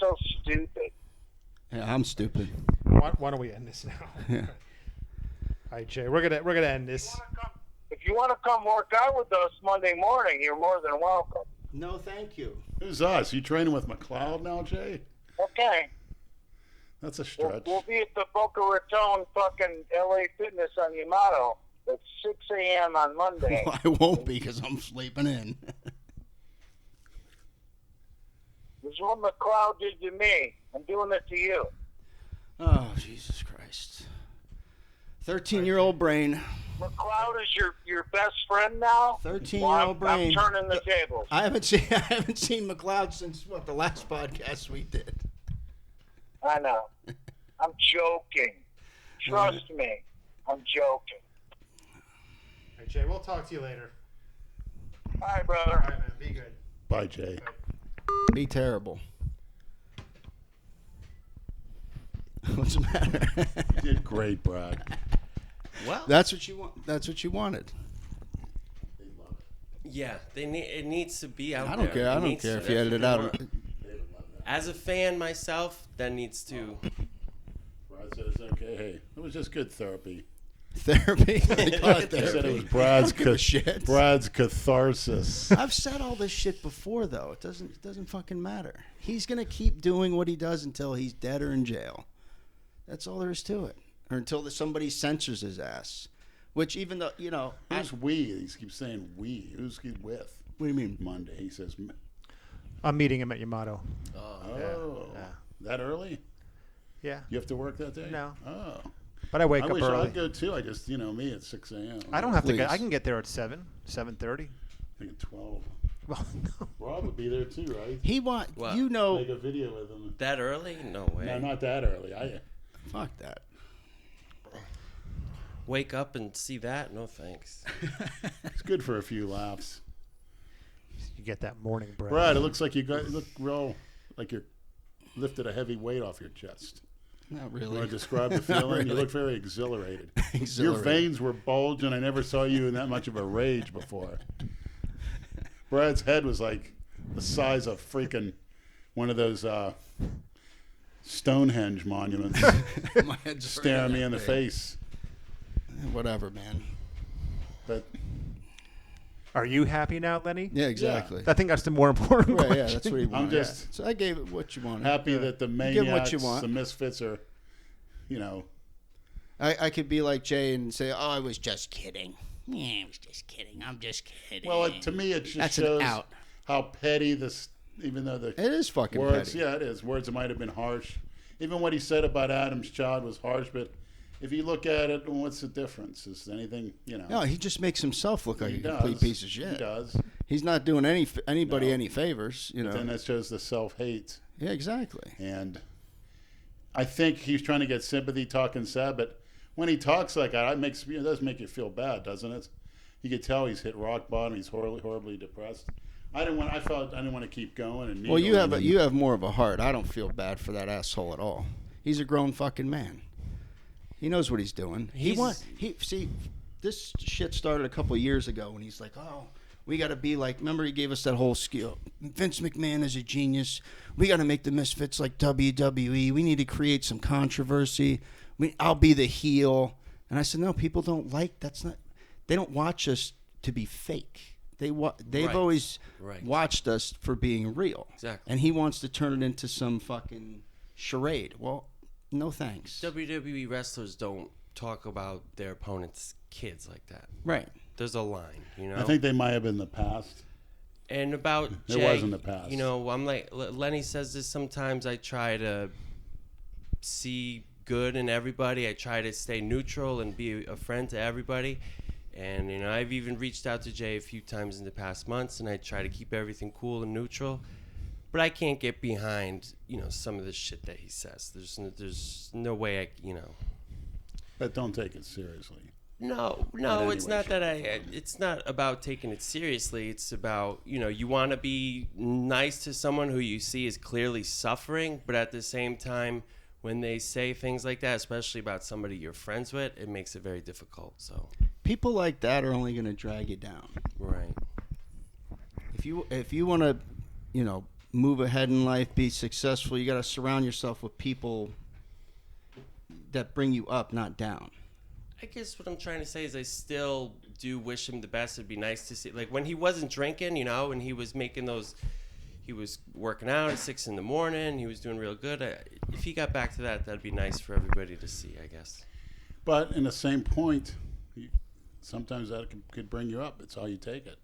so stupid. Yeah, I'm stupid. Why don't we end this now? Yeah. All right, Jay, we're gonna end this. If you want to come work out with us Monday morning, you're more than welcome. No, thank you. Who's us? You training with McLeod now, Jay? Okay. That's a stretch. We'll be at the Boca Raton fucking LA Fitness on Yamato at 6 a.m. on Monday. Well, I won't be because I'm sleeping in. This is what McLeod did to me. I'm doing it to you. Oh, Jesus Christ. 13-year-old brain. McLeod is your best friend now? 13-year-old brain. I'm turning the tables. I haven't seen McLeod since, the last podcast we did. I know. I'm joking. Trust me. I'm joking. All right, Jay, we'll talk to you later. Bye, brother. All right, man. Be good. Bye, Jay. Be terrible. What's the matter? You did great, Brad. Well, That's what you want. That's what you wanted. They love it. yeah, it needs to be out there. I don't care. I don't Needs care to- if you edit it out. They would love that. As a fan myself, that needs to. Brad said it's okay. Hey, it was just good therapy. Therapy. They call it He said it therapy. was Brad's I don't give a shit. Brad's catharsis. I've said all this shit before, though. It doesn't fucking matter. He's gonna keep doing what he does until he's dead or in jail. That's all there is to it. Or until somebody censors his ass. Which, even though, Who's we? He keeps saying we. Who's he with? what do you mean? Monday. He says, I'm meeting him at Yamato. oh, Yeah. that early? Yeah, You have to work that day? No. Oh. but I wake I up wish early. I'd go too. I just, me at 6 a.m. I don't have to Please. get. I can get there at 7:30. I think at 12. Well, no. Rob would be there too, right? He want What? Make a video with him. That early? No way. No, not that early. Fuck that. Wake up and see that? No thanks. It's good for a few laughs. You get that morning breath. Brad, it looks like you look real like you're lifted a heavy weight off your chest. Not You really. want to describe the feeling? You really. look very exhilarated. Your Exhilarated. veins were bulging. I never saw you in that much of a rage before. Brad's head was like the size of freaking one of those Stonehenge monuments My head's staring me in the big. face. Whatever, man. But Are you happy now, Lenny? Yeah, exactly. I think that's the more important Right, question. yeah, that's what he wanted. just- So I gave it what you wanted. happy that the Give him maniacs, what you want. the misfits are, I could be like Jay and say, "Oh, I was just kidding." Yeah, I was just kidding. I'm just kidding. well, to me it just That's an shows out. how petty this, even though the It is fucking words, petty. yeah, it is. Words that might have been harsh. Even what he said about Adam's child was harsh, but if you look at it, what's the difference? Is anything, No, he just makes himself look like he a does. complete piece of shit. He does. He's not doing anybody No. any favors, Then that shows the self-hate. Yeah, exactly. And I think he's trying to get sympathy talking sad, but when he talks like that, it does make you feel bad, doesn't it? You could tell he's hit rock bottom. He's horribly depressed. I didn't want to keep going. And Well, you needle him. have more of a heart. I don't feel bad for that asshole at all. He's a grown fucking man. He knows what he's doing. See, this shit started a couple of years ago when he's like, "Oh, we got to be like." Remember, he gave us that whole skill. Vince McMahon is a genius. We got to make the Misfits like WWE. We need to create some controversy. I'll be the heel. And I said, no, people don't like. That's not. They don't watch us to be fake. They've Right. always Right. watched us for being real. Exactly. And he wants to turn it into some fucking charade. Well, no thanks. WWE wrestlers don't talk about their opponents' kids like that. Right. There's a line, I think they might have in the past. And about There Jay, was in the past. I'm like Lenny says this sometimes. I try to see good in everybody. I try to stay neutral and be a friend to everybody. And I've even reached out to Jay a few times in the past months, and I try to keep everything cool and neutral. But I can't get behind some of the shit that he says. There's no way But don't take it seriously. No, any it's way, not that shape, or it's not about taking it seriously. It's about, you want to be nice to someone who you see is clearly suffering, but at the same time, when they say things like that, especially about somebody you're friends with, it makes it very difficult. So, People like that are only going to drag you down. right. If you want to, move ahead in life, be successful, you got to surround yourself with people that bring you up, not down. I guess what I'm trying to say is I still do wish him the best. It'd be nice to see, like when he wasn't drinking, you know, and he was making those, he was working out at 6 a.m. He was doing real good. If he got back to that, that'd be nice for everybody to see, I guess. But in the same point, sometimes that could bring you up. It's how you take it.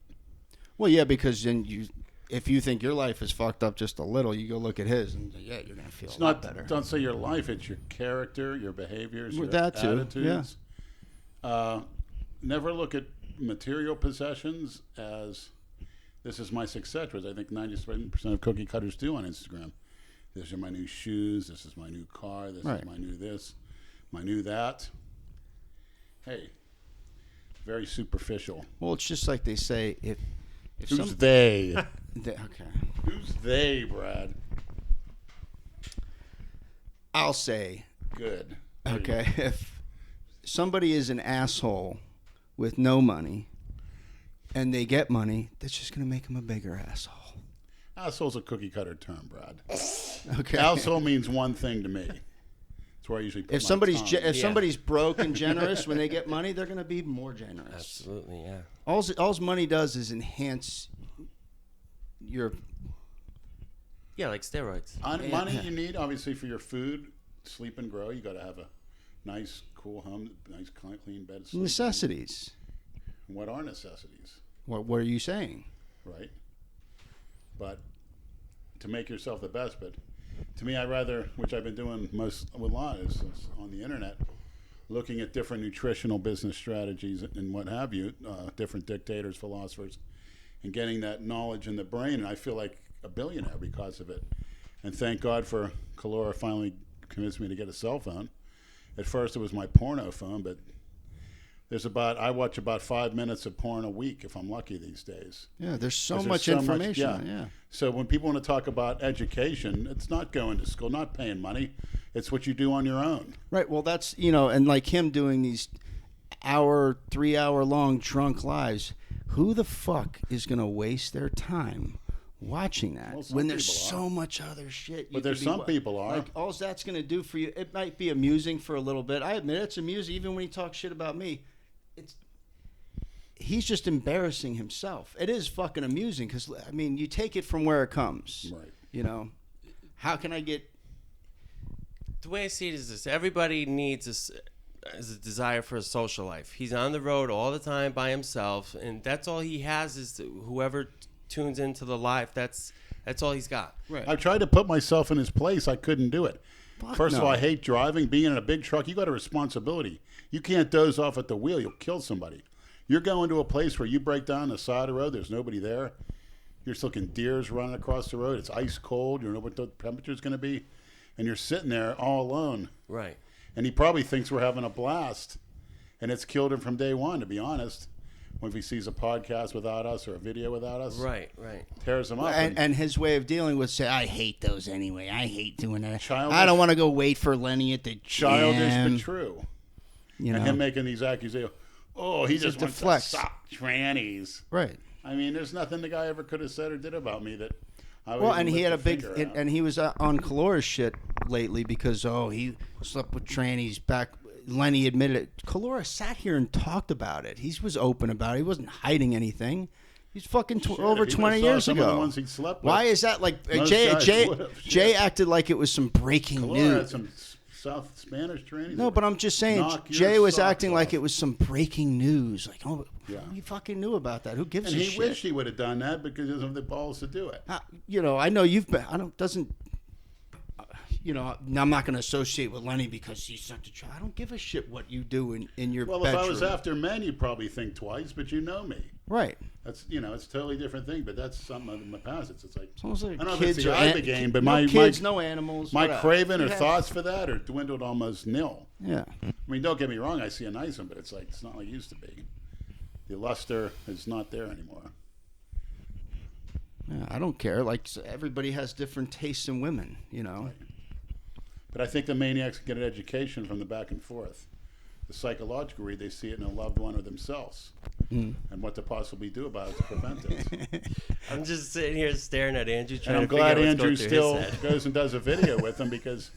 Well, yeah, because then if you think your life is fucked up just a little, you go look at his, and yeah, you're gonna feel It's a lot not. better. Don't say your life. It's your character, your behaviors, your That too, attitudes. Never look at material possessions as this is my success. Which I think 97% of cookie cutters do on Instagram. These are my new shoes. This is my new car. This Right. is my new this, my new that. Hey, very superficial. Well, it's just like they say, if Who's they? okay, Who's they, Brad? I'll say, Good. okay, if somebody is an asshole with no money and they get money, that's just gonna make them a bigger asshole. Asshole's a cookie cutter term, Brad. Okay. Asshole means one thing to me. It's where I usually put If my somebody's tongue. if somebody's broke and generous when they get money, they're gonna be more generous. Absolutely, yeah. All's money does is enhance your. Yeah, like steroids. Money you need obviously for your food, sleep and grow. You got to have a nice, cool home, nice, clean bed. To sleep in. Necessities. What are necessities, What are you saying? right? But to make yourself the best. But to me, I rather, which I've been doing most with a lot, is on the internet, looking at different nutritional business strategies and what have you, different dictators, philosophers, and getting that knowledge in the brain. And I feel like a billionaire because of it. And thank God for Calora finally convinced me to get a cell phone. At first it was my porno phone, but I watch about 5 minutes of porn a week if I'm lucky these days. Yeah, there's so 'Cause much there's information. Yeah. So when people want to talk about education, it's not going to school, not paying money. It's what you do on your own. Right. Well, that's, and like him doing these 3-hour long drunk lives. Who the fuck is going to waste their time watching that Well, some when there's people so much other shit? But there's some people are. Like, all that's going to do for you, it might be amusing for a little bit. I admit it's amusing, even when he talks shit about me. He's just embarrassing himself. It is fucking amusing because, I mean, you take it from where it comes. Right. How can I get... The way I see it is this: everybody needs a desire for a social life. He's on the road all the time by himself, and that's all he has is whoever tunes into the live. That's all he's got. Right. I've tried to put myself in his place. I couldn't do it. First of no. all, I hate driving. Being in a big truck, you got a responsibility. You can't doze off at the wheel. You'll kill somebody. You're going to a place where you break down the side of the road. There's nobody there. You're just looking deers running across the road. It's ice cold. You don't know what the temperature's going to be. And you're sitting there all alone. Right. And he probably thinks we're having a blast. And it's killed him from day one, to be honest. When he sees a podcast without us or a video without us. Right. Tears him up. And his way of dealing with say, I hate those anyway. I hate doing that. Childish. I don't want to go wait for Lenny at the gym. Childish but true. You And know? him making these accusations. Oh, he just wants to deflects. suck trannies. Right. I mean, there's nothing the guy ever could have said or did about me that I would Well, even and he lift had a big, finger at. and he was on Calora's shit lately because he slept with trannies back. Lenny admitted it. Calora sat here and talked about it. He was open about it. He wasn't hiding anything. He's fucking over if he 20 would've saw years some of the ago. ones he slept with, Why is that like most guys would've, Jay shit. acted like it was some breaking Calora news. had some South Spanish trannies. No, but I'm just saying, Knock your Jay was socks acting like off. it was some breaking news. Like, Yeah. you fucking knew about that. Who gives And a he shit? wished he would have done that because he doesn't have the balls to do it. I know you've been. I'm not going to associate with Lenny because he's such a child. I don't give a shit what you do in your Well, bedroom. if I was after men, you'd probably think twice, but you know me. Right. That's it's a totally different thing. But that's something in my past. It's like It's almost like I don't know if kids it's the or Ibogaine, but no my kids, no animals. my whatever. craving or You have- thoughts for that are dwindled almost nil. Yeah. I mean, don't get me wrong. I see a nice one, but it's not like it used to be. The luster is not there anymore. Yeah, I don't care. Like everybody has different tastes in women, But I think the maniacs get an education from the back and forth. the psychological read, they see it in a loved one or themselves, and what to possibly do about it to prevent it. I'm just sitting here staring at Andrew, And trying I'm to figure glad out what's Andrew going through still his head. goes and does a video with him because,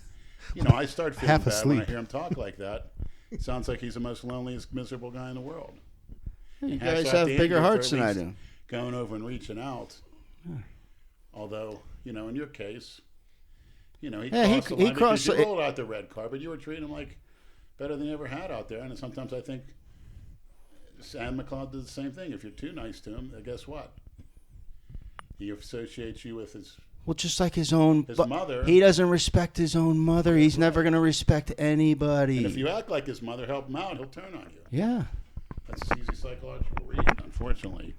I start feeling Half bad when I asleep. hear him talk like that. It sounds like he's the most loneliest, miserable guy in the world. You And guys hats off have to bigger Andrew for hearts at than I least do. Going over and reaching out. Although, in your case, he crossed the line because crossed you it. rolled out the red carpet. You were treating him like better than you ever had out there. And sometimes I think Sam McCloud did the same thing. If you're too nice to him, guess what? He associates you with his Well, just like his own mother. He doesn't respect his own mother. He's never going to respect anybody. And if you act like his mother, help him out, he'll turn on you. Yeah. That's easy psychological read, unfortunately.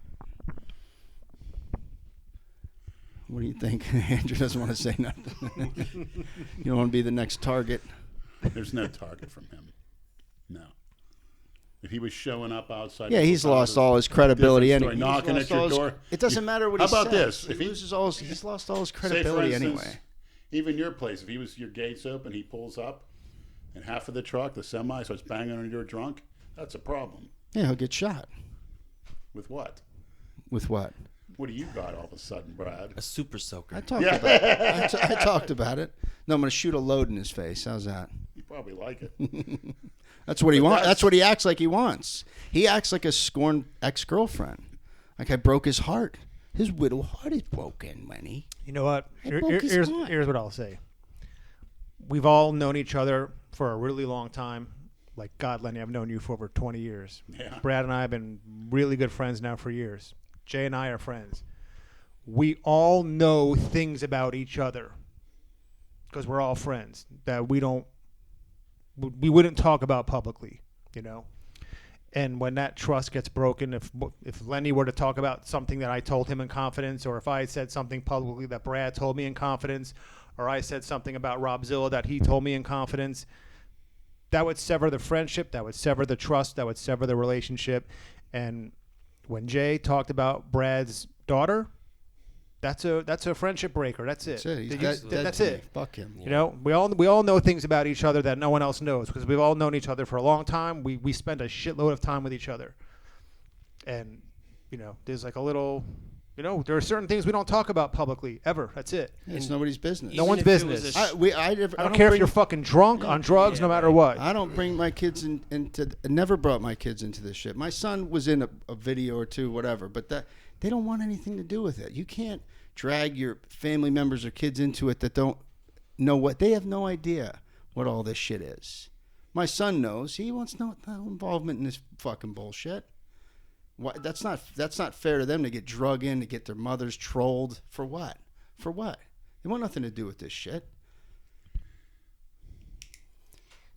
What do you think? Andrew doesn't want to say nothing. You don't want to be the next target. There's no target from him. No. If he was showing up outside, Yeah, he's people's lost houses, all his credibility different anyway. story. Knocking at your door. It doesn't matter what How he about says. this? He If he- loses all his, he's lost all his Say, credibility for instance, anyway. even your place, if he was your gates open, he pulls up, and half of the truck, the semi, starts banging on your drunk. That's a problem. Yeah, he'll get shot. With what? With what? What do you got all of a sudden, Brad? A super soaker. I talked about it. I talked about it. No, I'm going to shoot a load in his face. How's that? You probably like it. That's what he But wants. that's- That's what he acts like he wants. He acts like a scorned ex-girlfriend. Like I broke his heart. His widow heart is broken, Lenny. You know what? It broke his heart. Here's what I'll say. We've all known each other for a really long time. Like, God, Lenny, I've known you for over 20 years. Yeah. Brad and I have been really good friends now for years. Jay and I are friends. We all know things about each other because we're all friends that we wouldn't talk about publicly, And when that trust gets broken, if Lenny were to talk about something that I told him in confidence, or if I said something publicly that Brad told me in confidence, or I said something about Rob Zilla that he told me in confidence, that would sever the friendship, that would sever the trust, that would sever the relationship. And when Jay talked about Brad's daughter, that's a friendship breaker. That's it. That's it. He's That's dead to it. me. Fuck him. We all know things about each other that no one else knows because we've all known each other for a long time. We spend a shitload of time with each other, and there's like a little, there are certain things we don't talk about publicly ever. That's it. It's nobody's business. No one's Even if it was business. a I don't care if you're fucking drunk on drugs, no matter what. I don't bring my kids into. Never brought my kids into this shit. My son was in a video or two, whatever, but they don't want anything to do with it. You can't drag your family members or kids into it that don't know what. They have no idea what all this shit is. My son knows. He wants no involvement in this fucking bullshit. Why, that's not fair to them to get drug in, to get their mothers trolled. For what? For what? They want nothing to do with this shit.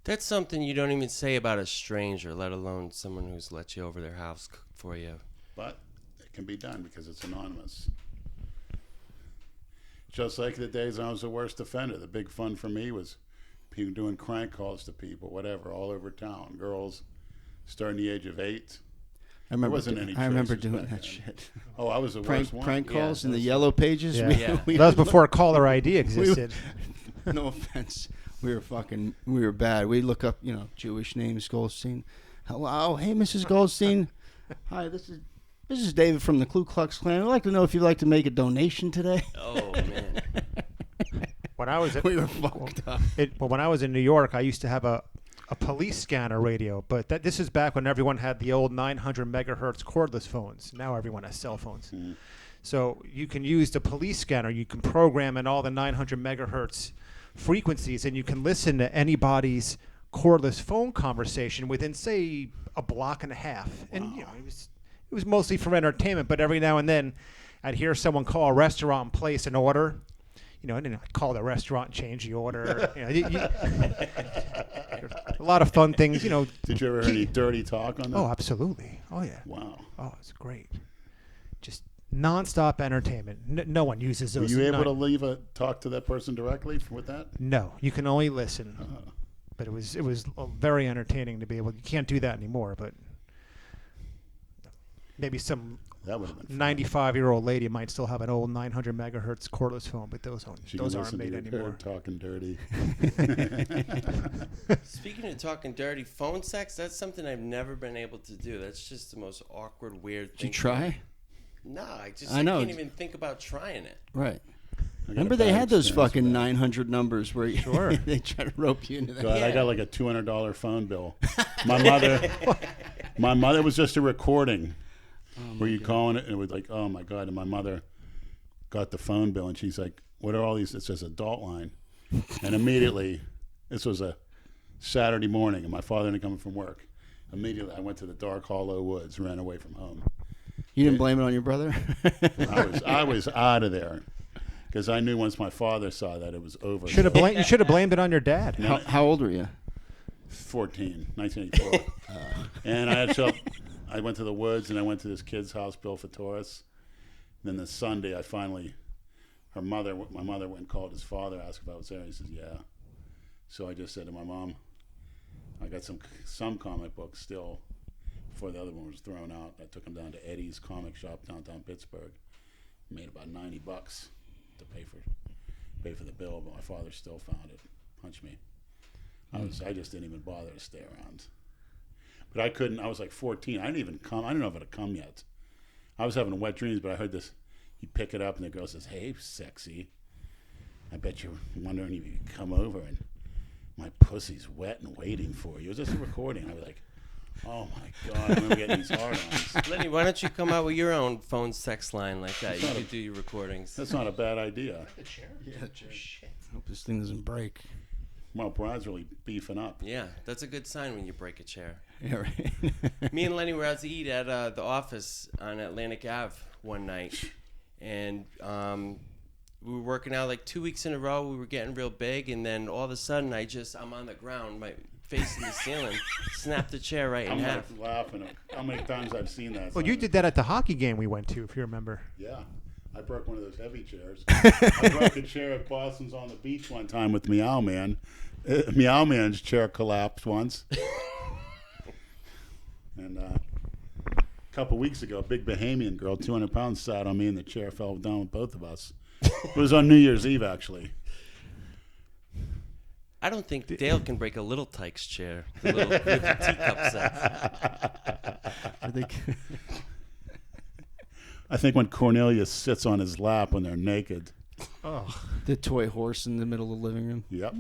That's something you don't even say about a stranger, let alone someone who's let you over their house, cook for you. But it can be done because it's anonymous. Just like the days I was the worst offender. The big fun for me was people doing crank calls to people, whatever, all over town. Girls starting the age of 8. I remember, wasn't any I remember choices doing back that then. shit. Oh, I was the worst one. Prank calls Yeah, in the those- yellow pages. Yeah. Yeah. We That was would before caller ID existed. no offense. We were bad. We look up, Jewish names, Goldstein. Hello, hey, Mrs. Goldstein. Hi, this is David from the Ku Klux Klan. I'd like to know if you'd like to make a donation today. Oh, man. When I was We were fucked up. when I was in New York, I used to have a police scanner radio, but this is back when everyone had the old 900 megahertz cordless phones. Now everyone has cell phones. Mm. So you can use the police scanner. You can program in all the 900 megahertz frequencies, and you can listen to anybody's cordless phone conversation within, say, a block and a half. And it was mostly for entertainment, but every now and then I'd hear someone call a restaurant and place an order. And then I'd call the restaurant and change the order. A lot of fun things, Did you ever hear any dirty talk on that? Oh, absolutely. Oh, yeah. Wow. Oh, it's great. Just nonstop entertainment. No one uses Were those. you able to talk to that person directly with that? No, you can only listen. But it was very entertaining to be able. You can't do that anymore, but maybe some That would have been fun. 95-year-old lady might still have an old 900 megahertz cordless phone, but those aren't She can listen made to your anymore. talking dirty. Speaking of talking dirty, phone sex, that's something I've never been able to do. That's just the most awkward, weird thing. Did you try? No, I know. can't even think about trying it. Right. I got Remember a they bad had those experience fucking with that. 900 numbers where Sure. they try to rope you into that. God, I Yeah. got like a $200 phone bill. My mother was just a recording where you calling it and it was like, oh my God. And my mother got the phone bill and she's like, what are all these? It says adult line. And immediately, this was a Saturday morning and my father didn't come from work. Immediately, I went to the dark hollow woods, ran away from home. You didn't blame it on your brother? I was out of there because I knew once my father saw that it was over. You should have blamed it on your dad. How old were you? 1984. And I went to the woods and I went to this kid's house built for tourists. Then the Sunday, my mother went and called his father, asked if I was there. He says, yeah. So I just said to my mom, I got some comic books still before the other one was thrown out. I took them down to Eddie's comic shop downtown Pittsburgh. Made about $90 to pay for the bill, but my father still found it. Punch me. I just didn't even bother to stay around. But I couldn't. I was like 14. I didn't even come. I didn't know if it had come yet. I was having wet dreams, but I heard this. You pick it up, and the girl says, "Hey, sexy. I bet you're wondering if you could come over, and my pussy's wet and waiting for you." It was just a recording. I was like, "Oh my God!" I remember getting these hard-ons. Lenny, why don't you come out with your own phone sex line like that? You could do your recordings. That's not a bad idea. Yeah, shit. Hope this thing doesn't break. Well, Brad's really beefing up. Yeah, that's a good sign when you break a chair. Yeah, right. Me and Lenny were out to eat at the office on Atlantic Ave one night, and we were working out like 2 weeks in a row. We were getting real big, and then all of a sudden, I'm on the ground, my face in the ceiling, snapped the chair right in I'm half. like laughing at how many times I've seen that. Well, you did that at the hockey game we went to, if you remember. Yeah. I broke one of those heavy chairs. I broke a chair at Boston's on the beach one time with Meow Man. Meow Man's chair collapsed once. And a couple weeks ago, a big Bahamian girl, 200 pounds, sat on me and the chair fell down with both of us. It was on New Year's Eve, actually. I don't think Dale can break a little Tyke's chair with the teacup set. I think. I think when Cornelius sits on his lap when they're naked. Oh, The toy horse in the middle of the living room. Yep.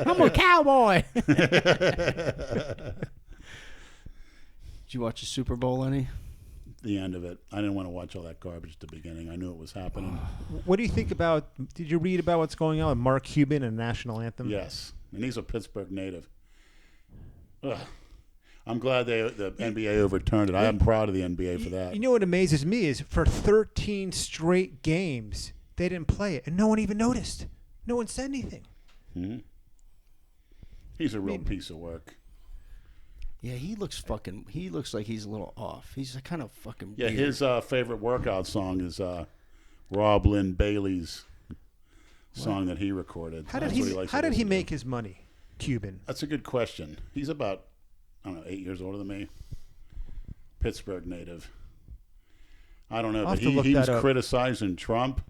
I'm a cowboy. Did you watch the Super Bowl, any? The end of it. I didn't want to watch all that garbage at the beginning. I knew it was happening. what do you think about? Did you read about what's going on with Mark Cuban and national anthem? Yes. And he's a Pittsburgh native. Ugh. I'm glad the NBA overturned it. I am proud of the NBA for that. You know what amazes me is for 13 straight games they didn't play it, and no one even noticed. No one said anything. Mm-hmm. He's a real piece of work. Yeah, he looks like he's a little off. He's kind of fucking Yeah, weird. his favorite workout song is Rob Lynn Bailey's song that he recorded. How did That's what likes to he listen to. make his money, Cuban? That's a good question. He's about, I don't know, 8 years older than me. Pittsburgh native. I don't know, I'll but have to look he was that up. criticizing Trump.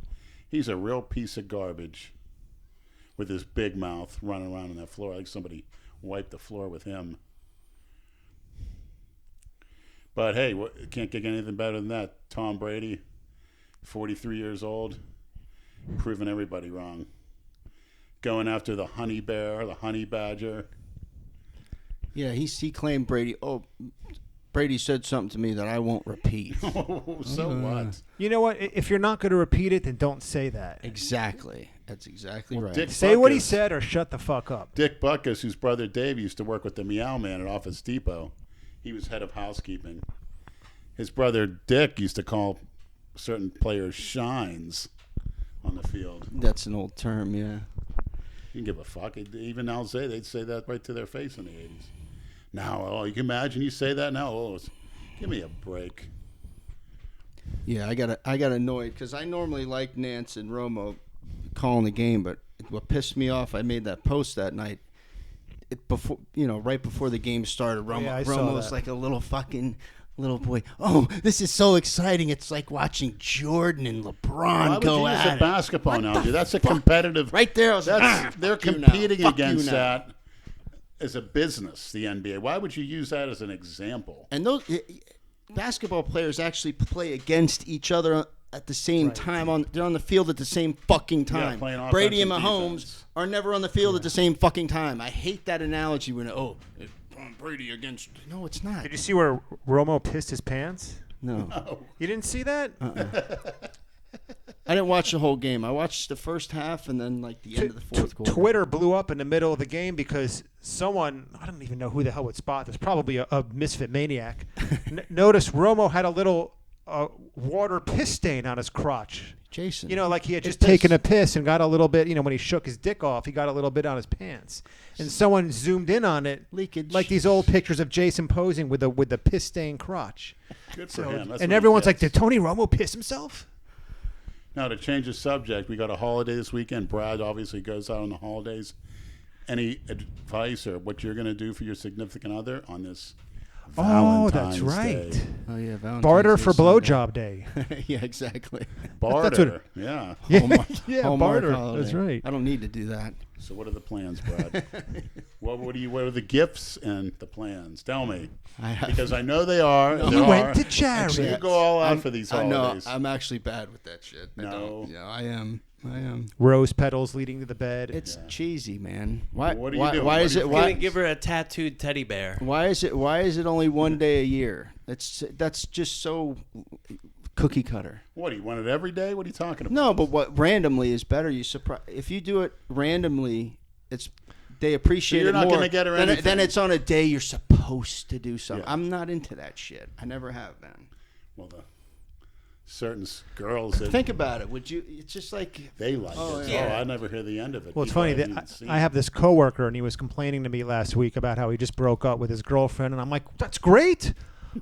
He's a real piece of garbage with his big mouth running around on that floor. I think somebody wiped the floor with him. But hey, can't get anything better than that. Tom Brady, 43 years old, proving everybody wrong. Going after the honey bear, the honey badger. Yeah, he claimed Brady. Oh, Brady said something to me that I won't repeat. So what? You know what? If you're not going to repeat it, then don't say that. Exactly. That's exactly Well, right. Dick Say what he Buckus- said or shut the fuck up. Dick Buckus, whose brother Dave used to work with the Meow Man at Office Depot, he was head of housekeeping. His brother Dick used to call certain players shines on the field. That's an old term, yeah. You can give a fuck. Even now, they'd say that right to their face in the 80s. Now, oh, you can imagine you say that now? Oh, give me a break. Yeah, I got annoyed because I normally like Nance and Romo calling the game, but what pissed me off, I made that post that night. Right before the game started, yeah, I saw Romo's that. like a little fucking little boy. Oh, this is so exciting. It's like watching Jordan and Why LeBron would go you use at a it. basketball What analogy? the That's a fuck? competitive. Right there, I was like, They're fuck you now. competing Fuck you against now. that as a business, the NBA. Why would you use that as an example? And those basketball players actually play against each other at the same time. They're on the field at the same fucking time. playing offense Brady and and Mahomes defense. are never on the field at the same fucking time. I hate that analogy when it's Tom Brady against. No, it's not. Did you see where Romo pissed his pants? No. You didn't see that? I didn't watch the whole game. I watched the first half and then like the end of the fourth quarter. Twitter blew up in the middle of the game because someone, I don't even know who the hell would spot this, probably a misfit maniac, noticed Romo had a little water piss stain on his crotch. Jason. You know, like he had just It's taken piss. a piss and got a little bit, when he shook his dick off, he got a little bit on his pants. And someone zoomed in on it. Leakage. Like these old pictures of Jason posing with the piss stained crotch. Good for him. That's what And he everyone's like, gets. did Tony Romo piss himself? Now, to change the subject, we got a holiday this weekend. Brad obviously goes out on the holidays. Any advice or what you're going to do for your significant other on this Oh, Valentine's that's right. Day? Oh yeah, Valentine's Barter Day for Sunday. blowjob day. Yeah, exactly. Barter. Yeah. Yeah, Hallmark barter. holiday. That's right. I don't need to do that. So what are the plans, Brad? What are the gifts and the plans? Tell me. Because I know they are. He there went are. to charity. You go all out for these I know. holidays. I'm actually bad with that shit. I No. don't. Yeah, I am. Rose petals leading to the bed. It's cheesy, man. Why? What are you why, doing? why What is are it? you I'm gonna Why? give her a tattooed teddy bear. Why is it? Why is it only one day a year? That's just so cookie cutter. What, do you want it every day? What are you talking about? No, but what randomly is better. You surprise if you do it randomly. They appreciate So you're it not more. gonna get her then, anything. then it's on a day you're supposed to do something. Yeah. I'm not into that shit. I never have been. Well, the certain girls that Think about it. Would you? It's just like they like Oh, it. yeah. Oh, I never hear the end of it. Well, it's People funny haven't that even seen I it. have this coworker, and he was complaining to me last week about how he just broke up with his girlfriend, and I'm like, that's great.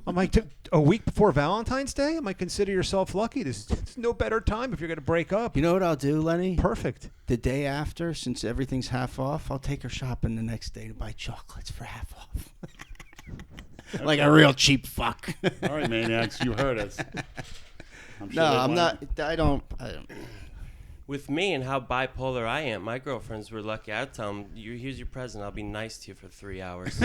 I'm like, a week before Valentine's Day? I'm like, consider yourself lucky. There's no better time if you're going to break up. You know what I'll do, Lenny? Perfect. The day after, since everything's half off, I'll take her shopping the next day to buy chocolates for half off. Like a real cheap fuck. All right, maniacs, you heard us. I'm sure No, they I'm want- not. I don't. With me and how bipolar I am, my girlfriends were lucky. I'd tell them, here's your present. I'll be nice to you for 3 hours.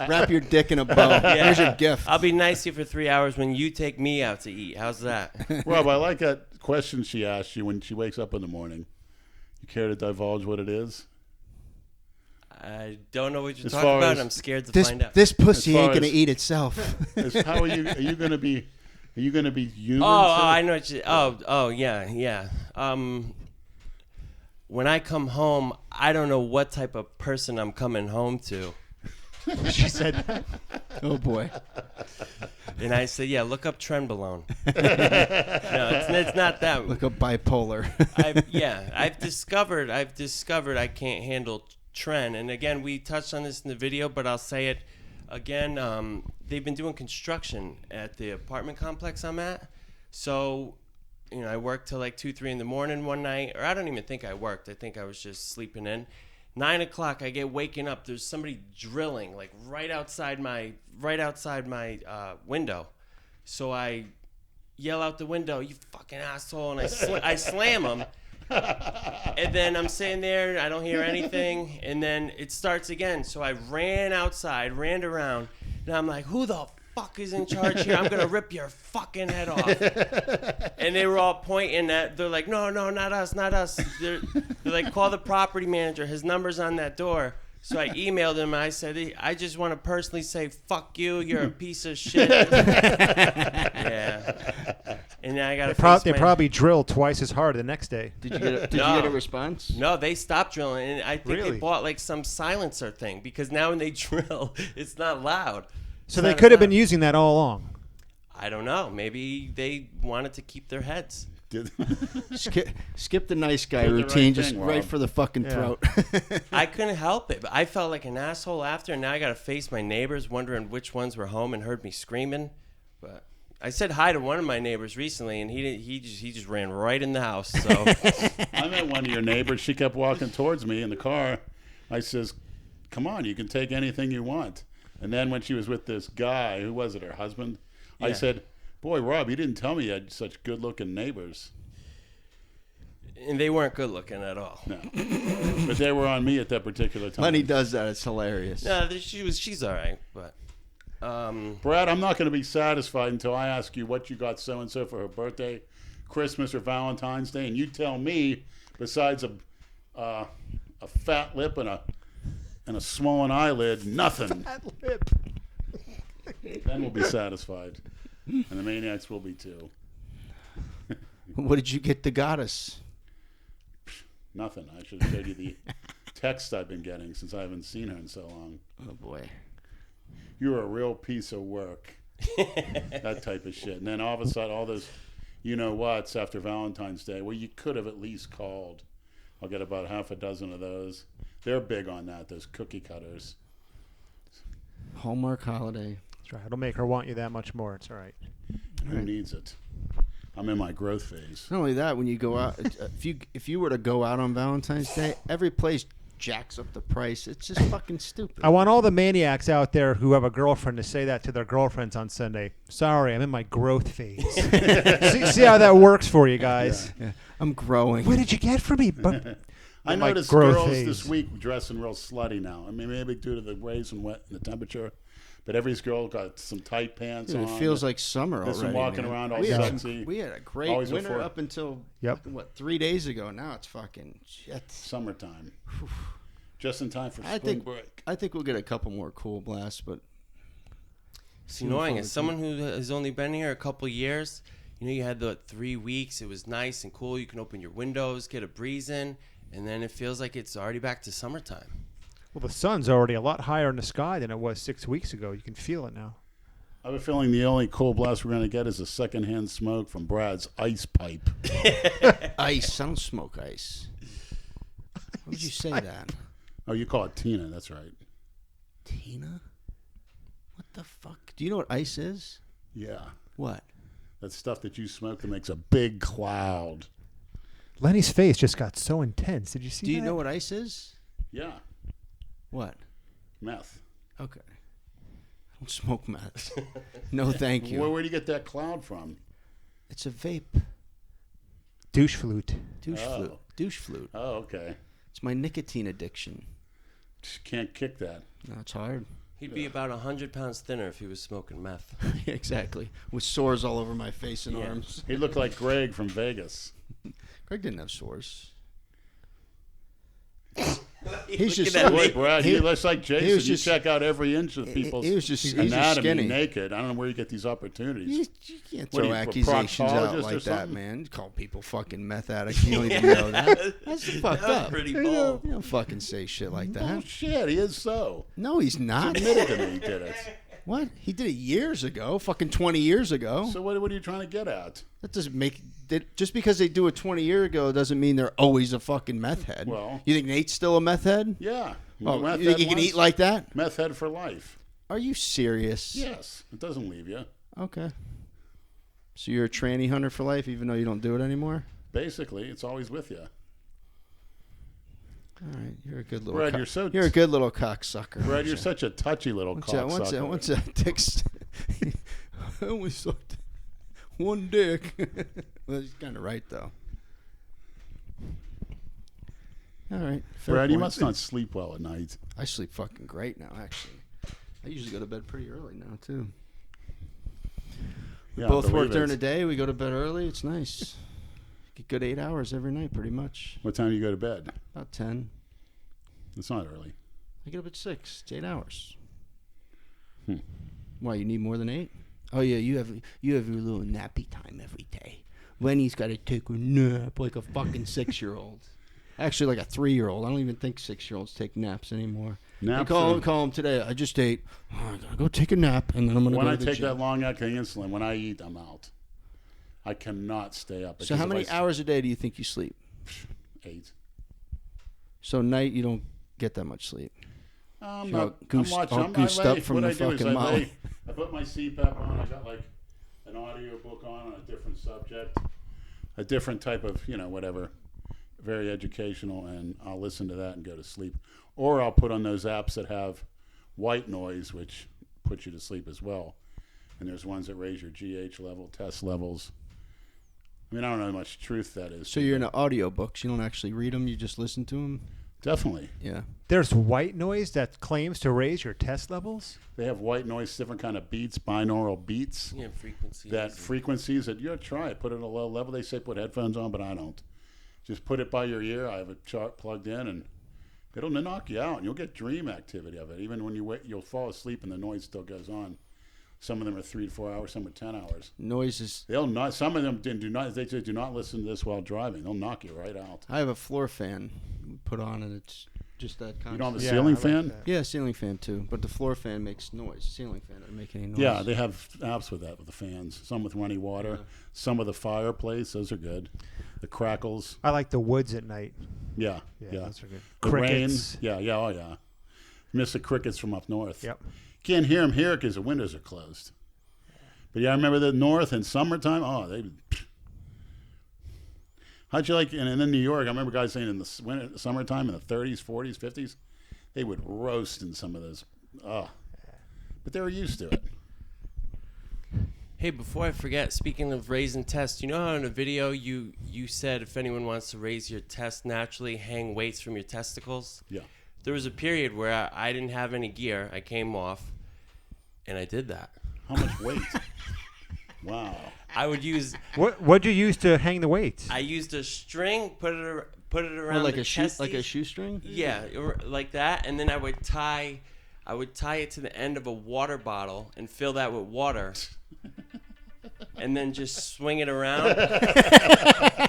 Wrap your dick in a bow. Here's your gift. I'll be nice to you for 3 hours when you take me out to eat. How's that? Rob, I like that question she asked you when she wakes up in the morning. You care to divulge what it is? I don't know what you're As talking far about. as- I'm scared to This find out. this pussy As far ain't gonna as- eat itself. How are you going to be? Are you going to be human? I know what you. Yeah. When I come home, I don't know what type of person I'm coming home to. She said that. Oh boy. And I say, yeah, look up Trenbolone. No, it's not that. Look up bipolar. I've discovered I can't handle Tren. And again, we touched on this in the video, but I'll say it again. They've been doing construction at the apartment complex I'm at. So, I worked till like 2-3 in the morning one night, or I don't even think I worked. I think I was just sleeping in. 9 o'clock, I get waking up. There's somebody drilling like right outside my window. So I yell out the window, "You fucking asshole!" And I slam him. And then I'm sitting there, I don't hear anything, and then it starts again. So I ran outside, ran around, and I'm like, "Who the fuck is in charge here? I'm gonna rip your fucking head off." And they were all pointing at. They're like, "No, not us, not us." They're like, "Call the property manager. His number's on that door." So I emailed him. And I said, "I just want to personally say, fuck you. You're a piece of shit." Yeah. And then I got to They probably drill twice as hard the next day. Did you get a response? No, they stopped drilling, and I think Really? they bought like some silencer thing because now when they drill, it's not loud. So It's they not could have loud. been using that all along. I don't know. Maybe they wanted to keep their heads. Skip the nice guy Did the routine, right just thing, right Rob. for the fucking Yeah. throat. I couldn't help it, but I felt like an asshole after, and now I got to face my neighbors, wondering which ones were home and heard me screaming. But I said hi to one of my neighbors recently, and he just ran right in the house. So I met one of your neighbors. She kept walking towards me in the car. I says, "Come on, you can take anything you want." And then when she was with this guy, who was it, her husband? I Yeah. said, boy, Rob, you didn't tell me you had such good-looking neighbors. And they weren't good looking at all. No. But they were on me at that particular time. Lenny does that. It's hilarious. No, she's all right, but Brad, I'm not going to be satisfied until I ask you what you got so-and-so for her birthday, Christmas, or Valentine's Day, and you tell me, besides a fat lip and a swollen eyelid, nothing. Fat lip. Then we'll be satisfied. And the maniacs will be too. What did you get the goddess? Nothing. I should have showed you the text I've been getting since I haven't seen her in so long. Oh boy. You're a real piece of work. That type of shit. And then all of a sudden, all those you-know-whats after Valentine's Day, well, you could have at least called. I'll get about half a dozen of those. They're big on that, those cookie cutters. Hallmark holiday. That's right. It'll make her want you that much more. It's all right. Who needs it? I'm in my growth phase. Not only that, when you go out, if you were to go out on Valentine's Day, every place jacks up the price. It's just fucking stupid. I want all the maniacs out there who have a girlfriend to say that to their girlfriends on Sunday. Sorry, I'm in my growth phase. see how that works for you guys. Yeah. I'm growing. What did you get for me? But I my noticed growth girls phase. this week dressing real slutty now. I mean, maybe due to the raise and wet and the temperature, but every girl got some tight pants Dude, on. it feels like summer There's already. some walking man. around all we had sexy. we had a great Always winter before- up until Yep. fucking, 3 days ago. Now it's fucking shit. Summertime. Just in time for I spring think break. I think we'll get a couple more cool blasts, but it's annoying. As someone who has only been here a couple years, you had the 3 weeks. It was nice and cool. You can open your windows, get a breeze in, and then it feels like it's already back to summertime. well, the sun's already a lot higher in the sky than it was 6 weeks ago. You can feel it now. I have a feeling the only cold blast we're going to get is a secondhand smoke from Brad's ice pipe. ice. I don't smoke ice. Why would you say that? Oh, you call it Tina. That's right. Tina? What the fuck? Do you know what ice is? Yeah. What? That stuff that you smoke that makes a big cloud. Lenny's face just got so intense. Did you see Do you that? know what ice is? Yeah. What? Meth. Okay. I don't smoke meth. No, thank you. Where do you get that cloud from? It's a vape. Douche flute. Douche Oh. flute. Douche flute. Oh, okay. It's my nicotine addiction. Just can't kick that. No, it's hard. He'd be about 100 pounds thinner if he was smoking meth. Exactly. With sores all over my face and Yeah. arms. He looked like Greg from Vegas. Greg didn't have sores. He's just looking at Boy, me. Brad, he looks like Jason. was You just- check out every inch of people's he was just anatomy skinny. naked. I don't know where you get these opportunities. You can't What are throw you, a accusations out proctologist or like that, something? man. You call people fucking meth addicts. You don't even know that. That's fucked That was up. pretty You bold. don't fucking say shit like Oh, that. shit, he is so. No, he's not. Admitted to me he did it. What? He did it years ago. Fucking 20 years ago. So what are you trying to get at? That doesn't make just because they do it 20 years ago doesn't mean they're always a fucking meth head. Well- you think Nate's still a meth head? Yeah. Oh, Meth you think head he can once, eat like that? meth head for life. Are you serious? Yes. It doesn't leave you. Okay. So you're a tranny hunter for life, even though you don't do it anymore? Basically, it's always with you. All right, you're a good little. Brad, you're you're a good little cocksucker. Brad, you're such a touchy little cocksucker. What's that? Dick's. I only sucked one dick. Well, he's kind of right though. All right, fair Brad, you point. must not sleep well at night. I sleep fucking great now, actually. I usually go to bed pretty early now too. We Yeah, both I work believe during it. the day. We go to bed early. It's nice. Get good 8 hours every night, pretty much. What time do you go to bed? About 10. It's not early. I get up at 6. It's 8 hours. Hmm. Why, you need more than 8? Oh yeah, you have your little nappy time every day. Lenny's got to take a nap like a fucking 6-year-old. Actually, like a 3-year-old. I don't even think 6-year-olds take naps anymore. Naps Call are- him today. I just ate. Oh, I gotta go take a nap, and then I'm gonna When go I to the take gym. that long-acting insulin, when I eat, I'm out. I cannot stay up. So how many hours a day do you think you sleep? 8. So night you don't get that much sleep. I'm You're all not. goosed- I'm watching. all goosed up from what the I do is fucking molly. I put my CPAP on. I got like an audio book on a different subject, a different type of whatever, very educational, and I'll listen to that and go to sleep. Or I'll put on those apps that have white noise, which puts you to sleep as well. And there's ones that raise your GH level, test levels. I mean, I don't know how much truth that is. So you're into audiobooks. You don't actually read them. You just listen to them. Definitely. Yeah. There's white noise that claims to raise your test levels. They have white noise, different kind of beats, binaural beats. Yeah, frequencies. That frequencies that you try it, put it at a low level. They say put headphones on, but I don't. Just put it by your ear. I have a chart plugged in, and it'll knock you out. And you'll get dream activity of it. Even when you wait, you'll fall asleep, and the noise still goes on. Some of them are 3 to 4 hours. Some are 10 hours. Noises. They'll not. Some of them do not. They say do not listen to this while driving. They'll knock you right out. I have a floor fan put on, and it's just that kind You don't have a Yeah, ceiling I like fan? that. Yeah, ceiling fan too. But the floor fan makes noise. Ceiling fan doesn't make any noise. Yeah, they have apps with that, with the fans. Some with running water. Yeah. Some with a fireplace. Those are good. The crackles. I like the woods at night. Yeah, Yeah, yeah. those are good. The Crickets. rain. Yeah, oh yeah. Miss the crickets from up north. Yep. Can't hear them here because the windows are closed. But yeah, I remember the north in summertime. Oh, they. How'd you like? And in New York, I remember guys saying in the winter, summertime in the 30s, 40s, 50s, they would roast in some of those. Oh, but they were used to it. Hey, before I forget, speaking of raising tests, you know how in a video you said if anyone wants to raise your test naturally, hang weights from your testicles? Yeah. There was a period where I didn't have any gear. I came off, and I did that. How much weight? Wow. I would use. What'd you use to hang the weights? I used a string, put it around Well, like the a testes. shoestring. Yeah, like that, and then I would tie it to the end of a water bottle and fill that with water, and then just swing it around.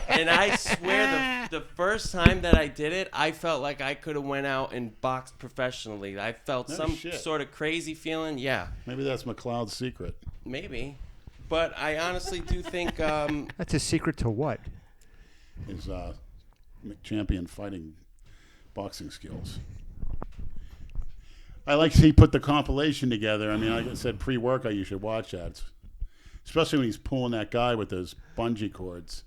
And I swear, the first time that I did it, I felt like I could have went out and boxed professionally. I felt No some shit. sort of crazy feeling. Yeah, Maybe that's McLeod's secret. maybe, but I honestly do think. That's a secret to what? His champion fighting boxing skills. I like he put the compilation together. I mean, like I said, pre-workout, you should watch that. Especially when he's pulling that guy with those bungee cords.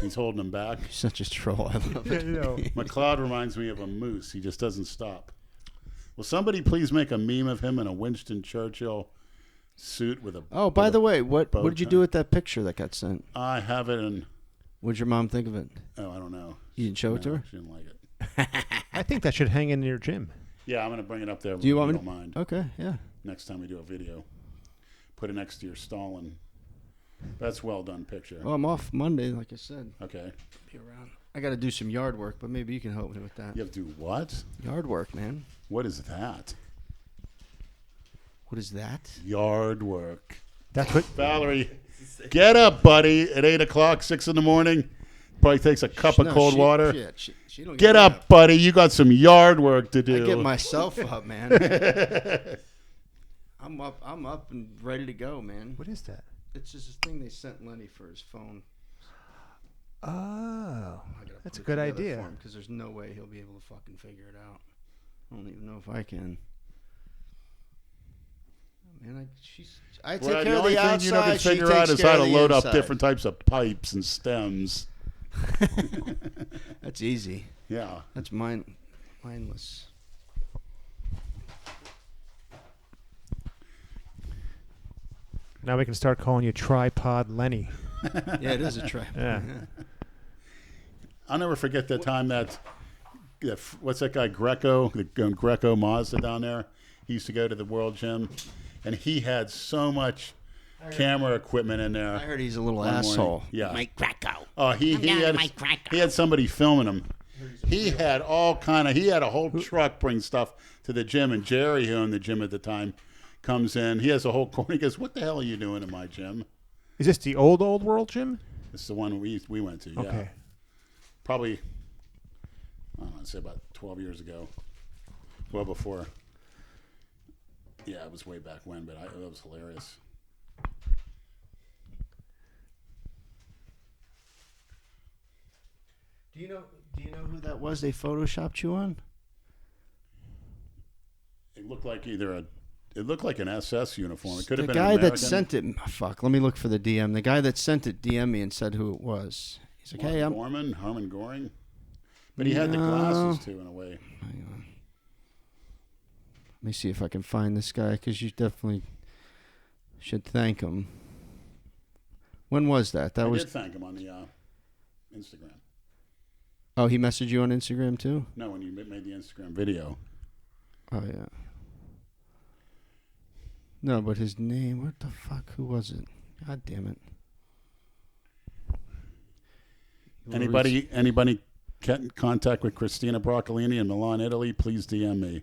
He's holding him back. You're such a troll. I love it. McLeod reminds me of a moose. He just doesn't stop. Will somebody please make a meme of him in a Winston Churchill suit with a... Oh, by the way, what bow did you tie. do with that picture that got sent? I have it in... What'd your mom think of it? Oh, I don't know. You didn't show it to No, her? she didn't like it. I think that should hang in your gym. Yeah, I'm going to bring it up there. Do you if want me don't to? mind. Okay, yeah. Next time we do a video. Put it next to your Stalin. That's well done picture. Well, I'm off Monday, like I said. Okay. Be around. I got to do some yard work, but maybe you can help me with that. You have to do what? Yard work, man. What is that? What is that? Yard work. That's what. Valerie, get up, buddy, at 8 o'clock, 6 in the morning. Probably takes a cup of cold water. She don't Get me up, buddy. You got some yard work to do. I get myself up, man. I'm up and ready to go, man. What is that? It's just a thing they sent Lenny for his phone. Oh, that's a good idea. Because there's no way he'll be able to fucking figure it out. I don't even know if I can. Man, I take Well, care the of only the thing outside. you know can She figure out takes is care how of to the load up inside. different types of pipes and stems. That's easy. Yeah. That's mindless. Now we can start calling you Tripod Lenny. Yeah, it is a trap. Yeah. I'll never forget that time that what's that guy Greco, the Greco Mazda down there. He used to go to the World Gym, and he had so much camera equipment in there. I heard he's a little One morning. asshole. Yeah. Mike Greco. Oh, he had somebody filming him. He had he had a whole truck bring stuff to the gym, and Jerry, who owned the gym at the time, comes in. He has a whole corner. He goes, "What the hell are you doing in my gym?" Is this the old World Gym? It's the one we went to. Yeah. Okay. Probably, I don't know, I'd say about 12 years ago. Well before. Yeah, it was way back when, but that was hilarious. Do you know who that was they photoshopped you on? It looked like it looked like an SS uniform. It could have The been an guy American. that sent it. Fuck, let me look for the DM. The guy that sent it DM'd me and said who it was. He's like, hey, I'm. Harmon Goring. But he had the glasses too, in a way. Hang on. Let me see if I can find this guy, because you definitely should thank him. When was that? I did thank him on the Instagram. Oh, he messaged you on Instagram too? No, when you made the Instagram video. Oh, yeah. No, but his name, what the fuck? Who was it? God damn it. Anybody get in contact with Christina Broccolini in Milan, Italy, please DM me.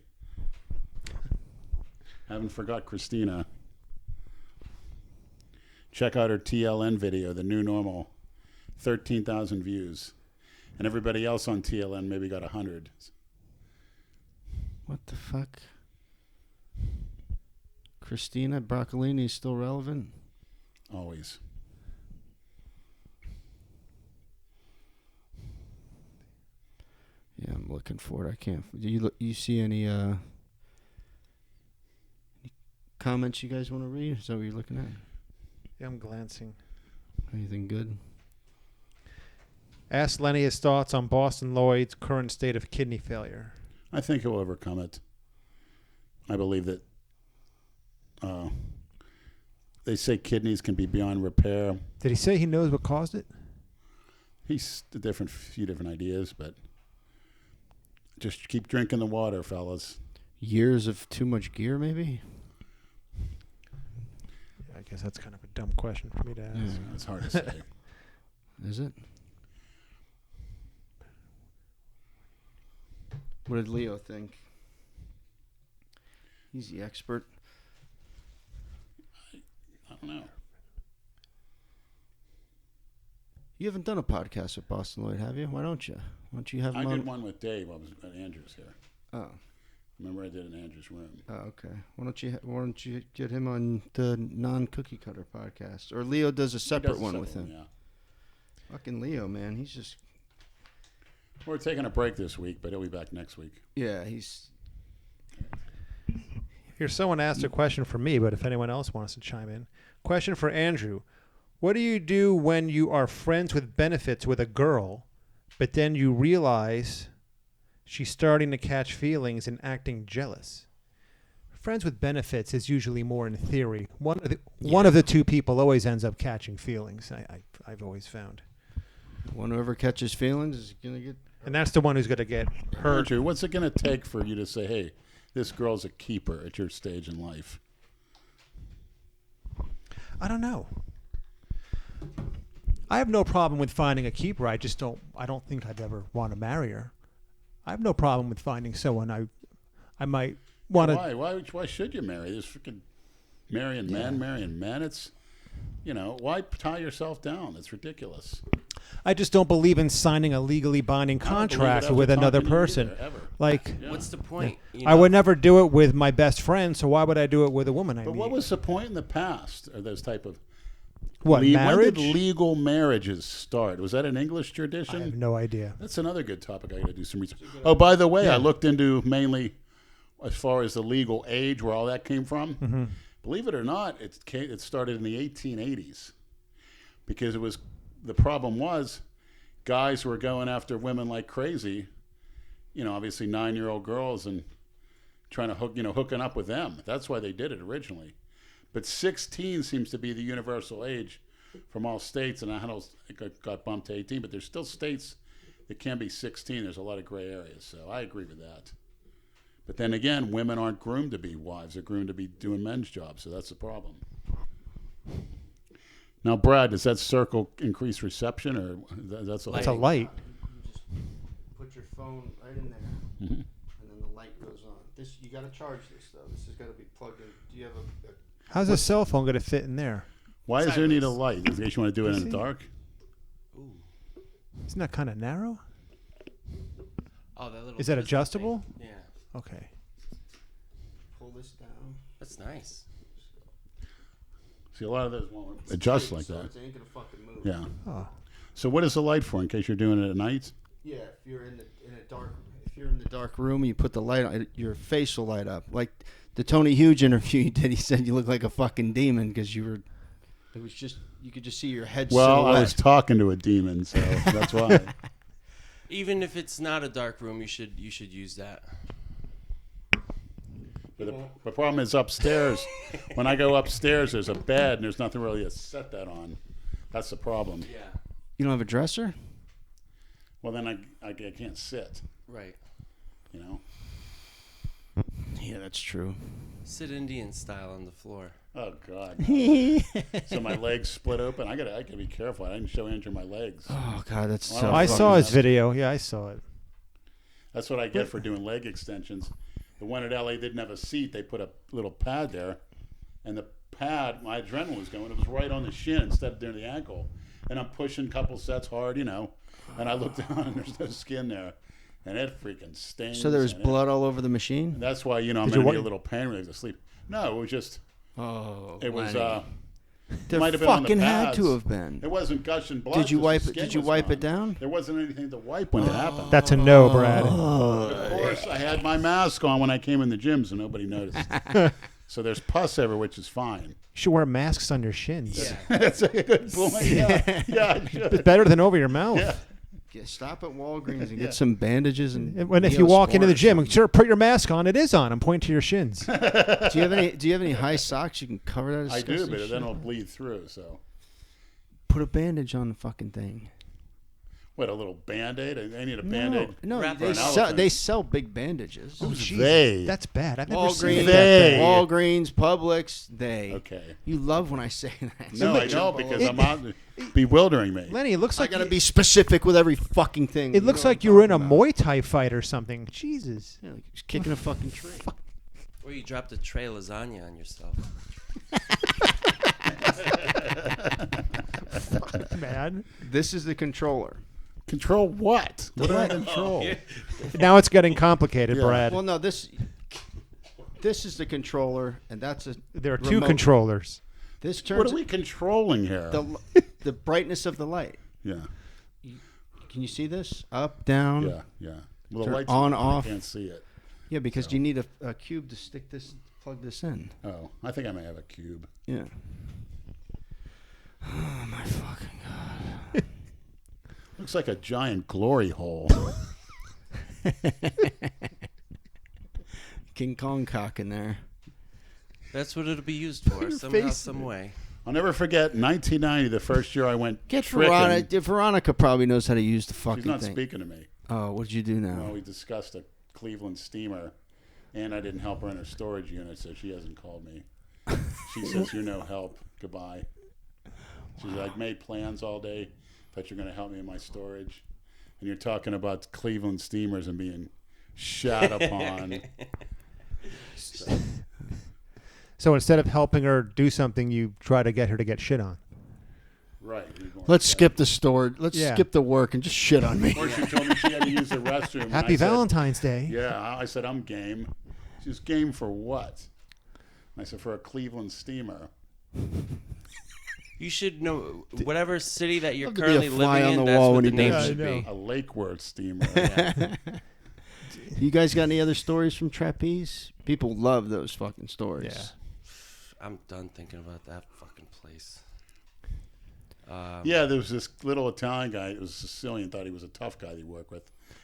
Haven't forgot Christina. Check out her TLN video, The New Normal. 13,000 views. And everybody else on TLN maybe got 100. What the fuck? Christina Broccolini is still relevant? Always. Yeah, I'm looking for it. I can't. Do you see any comments you guys want to read? Is that what you're looking at? Yeah, I'm glancing. Anything good? Ask Lenny his thoughts on Boston Lloyd's current state of kidney failure. I think he'll overcome it. I believe that they say kidneys can be beyond repair. Did he say he knows what caused it? He's a few different ideas, but just keep drinking the water, fellas. Years of too much gear, maybe? Yeah, I guess that's kind of a dumb question for me to ask. Yeah. It's hard to say. Is it? What did Leo think? He's the expert. I don't know. You haven't done a podcast with Boston Lloyd, have you? Why don't you? Why don't you have him I on? did one with Dave. I was at Andrews here. Oh. Remember, I did in Andrews' room. Oh, okay. Why don't you get him on the non-cookie cutter podcast? Or Leo does a separate one with him. Yeah. Fucking Leo, man. He's just... We're taking a break this week, but he'll be back next week. Yeah, he's... Here, someone asked a question for me, but if anyone else wants to chime in. Question for Andrew. What do you do when you are friends with benefits with a girl, but then you realize she's starting to catch feelings and acting jealous? Friends with benefits is usually more in theory. One of the two people always ends up catching feelings, I've always found. One who ever catches feelings is going to get... And that's the one who's going to get hurt. Andrew, what's it going to take for you to say, hey, this girl's a keeper at your stage in life? I don't know. I have no problem with finding a keeper. I don't think I'd ever want to marry her. I have no problem with finding someone I might want to... Why should you marry? There's freaking marrying men. It's, why tie yourself down? It's ridiculous. I just don't believe in signing a legally binding contract with another person. What's the point? I would never do it with my best friend, so why would I do it with a woman I meet? But what was the point in the past? Or those type of... marriage? When did legal marriages start? Was that an English tradition? I have no idea. That's another good topic. I got to do some research. Oh, by the way, I looked into mainly as far as the legal age, where all that came from. Mm-hmm. Believe it or not, it started in the 1880s because the problem was guys were going after women like crazy. Obviously 9-year-old girls and trying to hooking up with them. That's why they did it originally. But 16 seems to be the universal age from all states, and it got bumped to 18. But there's still states that can be 16. There's a lot of gray areas, so I agree with that. But then again, women aren't groomed to be wives; they're groomed to be doing men's jobs. So that's the problem. Now, Brad, does that circle increase reception, or that's a It's a light. You just put your phone right in there, Mm-hmm. and then the light goes on. You got to charge this though. This has got to be plugged in. Do you have a How's a cell phone going to fit in there? Why does there need a light? In case you want to do it in the dark? Ooh. Isn't that kind of narrow? Oh, that little... Is that twisty adjustable? thing. Yeah. Okay. pull this down? That's nice. See, a lot of those won't adjust like So that. it ain't gonna fucking move. Yeah. Oh. So what is the light for? In case you're doing it at night? Yeah, if you're in the dark room, you put the light on, your face will light up. Like the Tony Hughes interview you did, he said you look like a fucking demon because you could just see your head. Well, silhouette. I was talking to a demon, so that's why. Even if it's not a dark room, you should use that. But the problem is upstairs. When I go upstairs, there's a bed and there's nothing really to set that on. That's the problem. Yeah. You don't have a dresser? Well, then I can't sit. Right. You know. Yeah, that's true. Sit Indian style on the floor. Oh God. So my legs split open. I gotta be careful. I didn't show Andrew my legs. Oh God, that's Well, so. I saw his up. video. Yeah, I saw it. That's what I get for doing leg extensions. The one at LA didn't have a seat. They put a little pad there, and the pad, my adrenaline was going. It was right on the shin instead of near the ankle. And I'm pushing a couple sets hard, you know. And I look down and there's no skin there, and it freaking stings. So there was and blood all over the machine. That's why I'm Did gonna you need wa- a little pain relief to sleep. No, it was just. Oh, It was. Lenny. It might have been on the fucking had pads. to have been. It wasn't gushing blood. Did you just wipe the it? skin Did you was wipe gone. it down? There wasn't anything to wipe when it happened. That's a no, Brad. Of course, I had my mask on when I came in the gym, so nobody noticed. So there's pus everywhere, which is fine. You should wear masks on your shins. Yeah. That's a good point. Yeah, I should. It's better than over your mouth. Yeah. Stop at Walgreens and get some bandages and. When if you walk into the gym, and sure, put your mask on. It is on. And point to your shins. do you have any high socks you can cover that? I do, disgusting but shit? then it'll bleed through. So, Put a bandage on the fucking thing. what, a little Band-Aid? I need a Band-Aid. No, Wrap they an sell, elephant. they sell big bandages. Who's Jesus, they? That's bad. I've never seen Walgreens, it that bad. Walgreens, Publix, they. Okay. You love when I say that. No, I know, because I'm out bewildering me. Lenny, it looks I like gotta be specific with every fucking thing. It looks like you were in a Muay Thai fight or something. Jesus. Yeah, like just kicking a fucking tree. Or you dropped a tray of lasagna on yourself. Man. This is the controller. Control what? What do I control? Now it's getting complicated, Yeah. Brad. Well, no, this is the controller, and that's a. There are two remote. controllers. This What turns are we controlling here? the brightness of the light. Yeah, Can you see this? Up, down. yeah. Well, the Turn lights on, I off. can't see it. Yeah, because you need a cube to stick this, plug this in. Oh, I think I may have a cube. Yeah. Oh my fucking god. Looks like a giant glory hole. King Kong cock in there. That's what it'll be used for, your somehow, face some way. I'll never forget 1990, the first year I went Get tricking. Veronica. Veronica probably knows how to use the fucking She's not thing. speaking to me. Oh, what did you do now? Well, we discussed a Cleveland steamer, and I didn't help her in her storage unit, so she hasn't called me. She says, "You're no help. Goodbye." She's like, made plans all day, but you're going to help me in my storage. And you're talking about Cleveland steamers and being shot upon. So instead of helping her do something, you try to get her to get shit on. Right. you're going Let's to- skip the storage. Let's Yeah. skip the work and just shit on me. Or she told me she had to use the restroom. and Happy I said, Valentine's Day. Yeah, I said, I'm game. She's game for what? I said, for a Cleveland steamer. You should know whatever city that you're Love to be a currently fly living on in. the That's wall what when the he name does should it. be. A Lake Worth steamer. Yeah. You guys got any other stories from Trapeze? People love those fucking stories. Yeah. I'm done thinking about that fucking place. Yeah, there was this little Italian guy. It was Sicilian. Thought he was a tough guy to work with.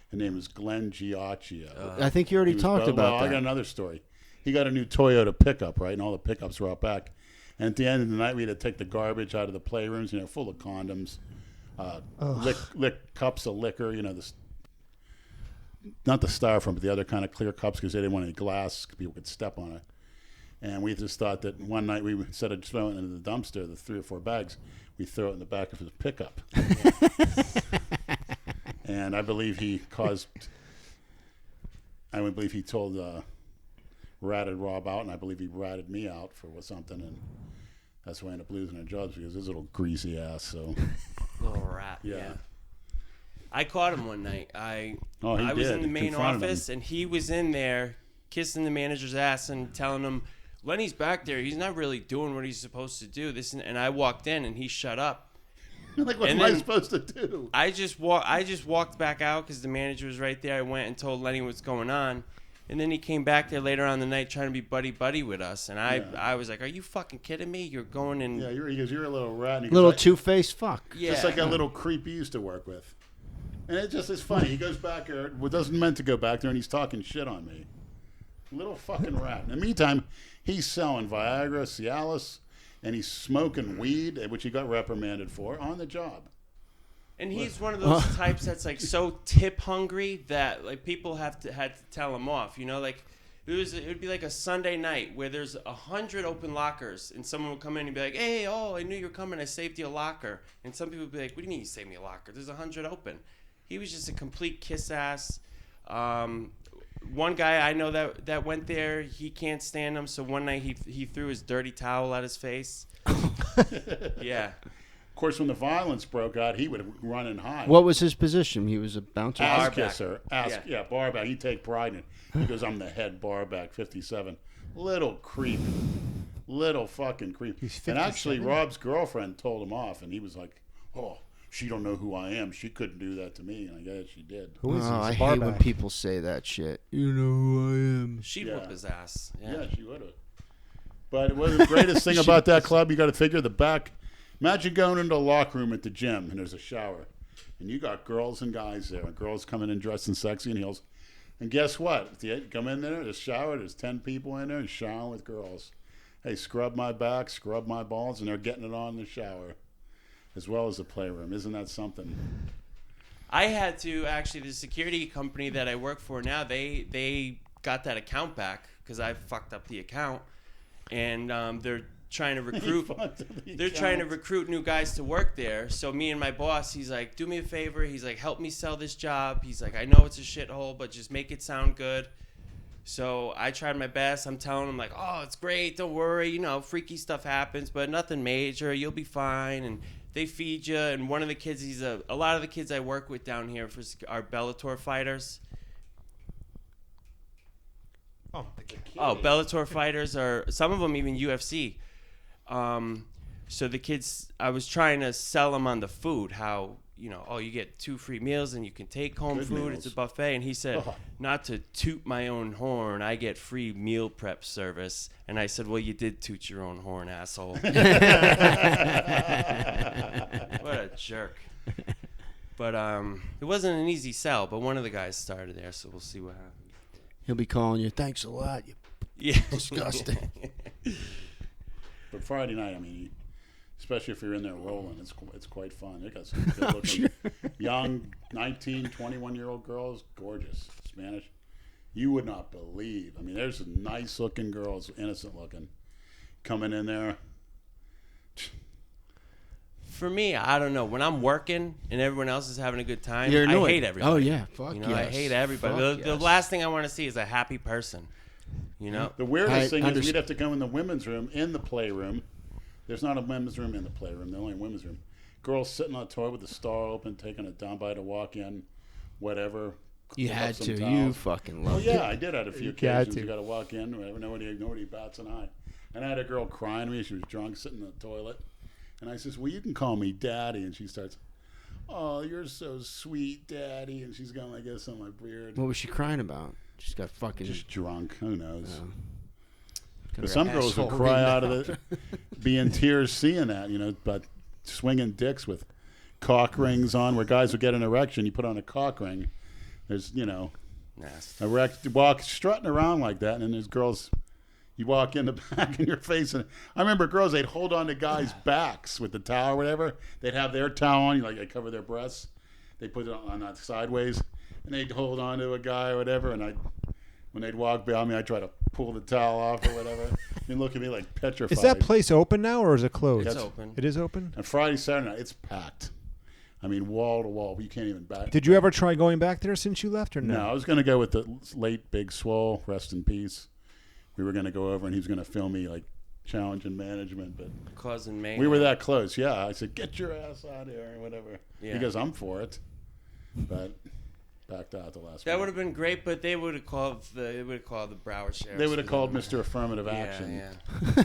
His name was Glenn Giacchio. I think you already talked about I that. got another story. He got a new Toyota pickup, right? And all the pickups were out back. And at the end of the night, we had to take the garbage out of the playrooms, full of condoms, lick cups of liquor, not the styrofoam, but the other kind of clear cups because they didn't want any glass. People could step on it. And we just thought that one night, instead of throwing it into the dumpster, the 3 or 4 bags, we throw it in the back of his pickup. And I believe he told ratted Rob out, and I believe he ratted me out for something, and that's why I ended up losing our jobs because his little greasy ass. So Little rat. Yeah. Yeah. I caught him one night. I he was did. in the main Confronted him. office, and he was in there kissing the manager's ass and telling him, Lenny's back there. He's not really doing what he's supposed to do. And I walked in, and he shut up. like, what And am I then- supposed to do? I just walked back out because the manager was right there. I went and told Lenny what's going on. And then he came back there later on the night trying to be buddy-buddy with us. And I was like, are you fucking kidding me? You're going in... Yeah, he goes, you're a little rat. And he goes, Little "I-" two-faced fuck. Yeah. Just like a little creep he used to work with. And it's funny. He goes back there, doesn't meant to go back there, and he's talking shit on me. Little fucking rat. In the meantime, he's selling Viagra, Cialis, and he's smoking weed, which he got reprimanded for, on the job. And he's one of those types that's like so tip hungry that like people had to tell him off. You know, like it would be like a Sunday night where there's 100 open lockers, and someone would come in and be like, "Hey, I knew you were coming. I saved you a locker." And some people would be like, "What do you mean you saved me a locker? There's 100 open." He was just a complete kiss ass. One guy I know that went there, he can't stand him. So one night he threw his dirty towel at his face. Yeah. Of course, when the violence broke out, he would run and hide. What was his position? He was a bouncer. Ass Barback. kisser. Barback. He'd take pride in it. He goes, "I'm the head barback, 57." Little creep. Little fucking creep. He's And actually, 57? Rob's girlfriend told him off, and he was like, "Oh, she don't know who I am. She couldn't do that to me." And I guess she did. Who is he? Oh, He's I a hate when barback. people say that shit. You know who I am. She'd Yeah. whoop his ass. Yeah, she would have. But it was the greatest thing about that club. You got to figure the back. Imagine going into a locker room at the gym and there's a shower, and you got girls and guys there. And girls coming in dressed in sexy and heels. And guess what? You come in there, there's a shower, there's 10 people in there and showering with girls. Hey, scrub my back, scrub my balls, and they're getting it on in the shower, as well as the playroom. Isn't that something? I had to actually, the security company that I work for now, they got that account back because I fucked up the account, and they're trying to recruit. They're trying to recruit new guys to work there. So me and my boss, he's like, "Do me a favor." He's like, "Help me sell this job." He's like, "I know it's a shithole, but just make it sound good." So I tried my best. I'm telling him like, "Oh, it's great. Don't worry. You know, freaky stuff happens, but nothing major. You'll be fine." And they feed you. And one of the kids, a lot of the kids I work with down here are Bellator fighters. Bellator fighters are, some of them even UFC. So the kids, I was trying to sell them on the food, how, you know, you get 2 free meals and you can take home Good food. meals. It's a buffet. And he said, "Not to toot my own horn, I get free meal prep service." And I said, "Well, you did toot your own horn, asshole." What a jerk. But it wasn't an easy sell, but one of the guys started there, so we'll see what happens. He'll be calling you, "Thanks a lot, you Yeah. disgusting." But Friday night, I mean, especially if you're in there rolling, it's quite fun. They got some good-looking, young 19, 21-year-old girls, gorgeous, Spanish. You would not believe. I mean, there's some nice-looking girls, innocent-looking, coming in there. For me, I don't know. When I'm working and everyone else is having a good time, You're I annoyed. hate everybody. Oh, yeah. Fuck You know, yes. I hate everybody. Fuck The yes. last thing I want to see is a happy person. You know? The weirdest thing is understand. we'd have to go in the women's room, in the playroom. There's not a women's room in the playroom. The only women's room. Girls sitting on a toilet with the star open, taking a dump. I had to walk in, whatever. You pick up had some to. You towels. fucking Oh loved it. yeah, I did at a few You had occasions. to. You got to walk in. Nobody bats an eye. And I had a girl crying to me. She was drunk, sitting in the toilet. And I says, "Well, you can call me Daddy." And she starts, "Oh, you're so sweet, Daddy." And she's going like this on my beard. What was she crying about? She's got fucking. Just drunk. Who knows? Oh. But some girls would cry out of it, be in tears seeing that, you know, but swinging dicks with cock rings on, where guys would get an erection. You put on a cock ring. There's, you know, strutting around like that, and then there's girls. You walk in the back in your face, and I remember girls, they'd hold on to guys' backs with the towel or whatever. They'd have their towel on, like they cover their breasts. They put it on that sideways, and they'd hold on to a guy or whatever. And when they'd walk behind me, I'd try to pull the towel off or whatever. And look at me like petrified. Is that place open now or is it closed? It's open. It is open? And Friday, Saturday night, it's packed. I mean, wall to wall. You can't even back. Did you ever try going back there since you left or no? No, I was going to go with the late Big Swole, rest in peace. We were going to go over, and he was going to film me, like, challenging management. But Causing mayhem. we were that close, yeah. I said, "Get your ass out of here," or whatever. Yeah. He goes, "I'm for it." But backed out the last That minute. would have been great, but they would have called the Broward Sheriff. They would have called Mr. Affirmative Action. Yeah.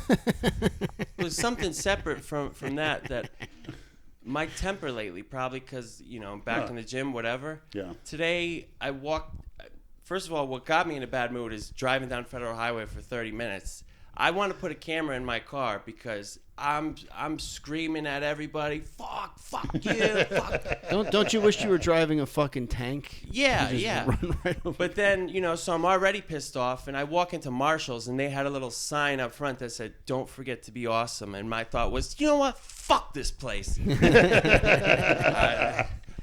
It was something separate from that my temper lately, probably because, you know, I'm back in the gym, whatever. Yeah. Today, I walked. First of all, what got me in a bad mood is driving down Federal Highway for 30 minutes. I want to put a camera in my car because I'm screaming at everybody, fuck you, fuck. Don't you wish you were driving a fucking tank? Yeah, You just yeah. run right over. But then, so I'm already pissed off, and I walk into Marshall's, and they had a little sign up front that said, "Don't forget to be awesome." And my thought was, you know what? Fuck this place.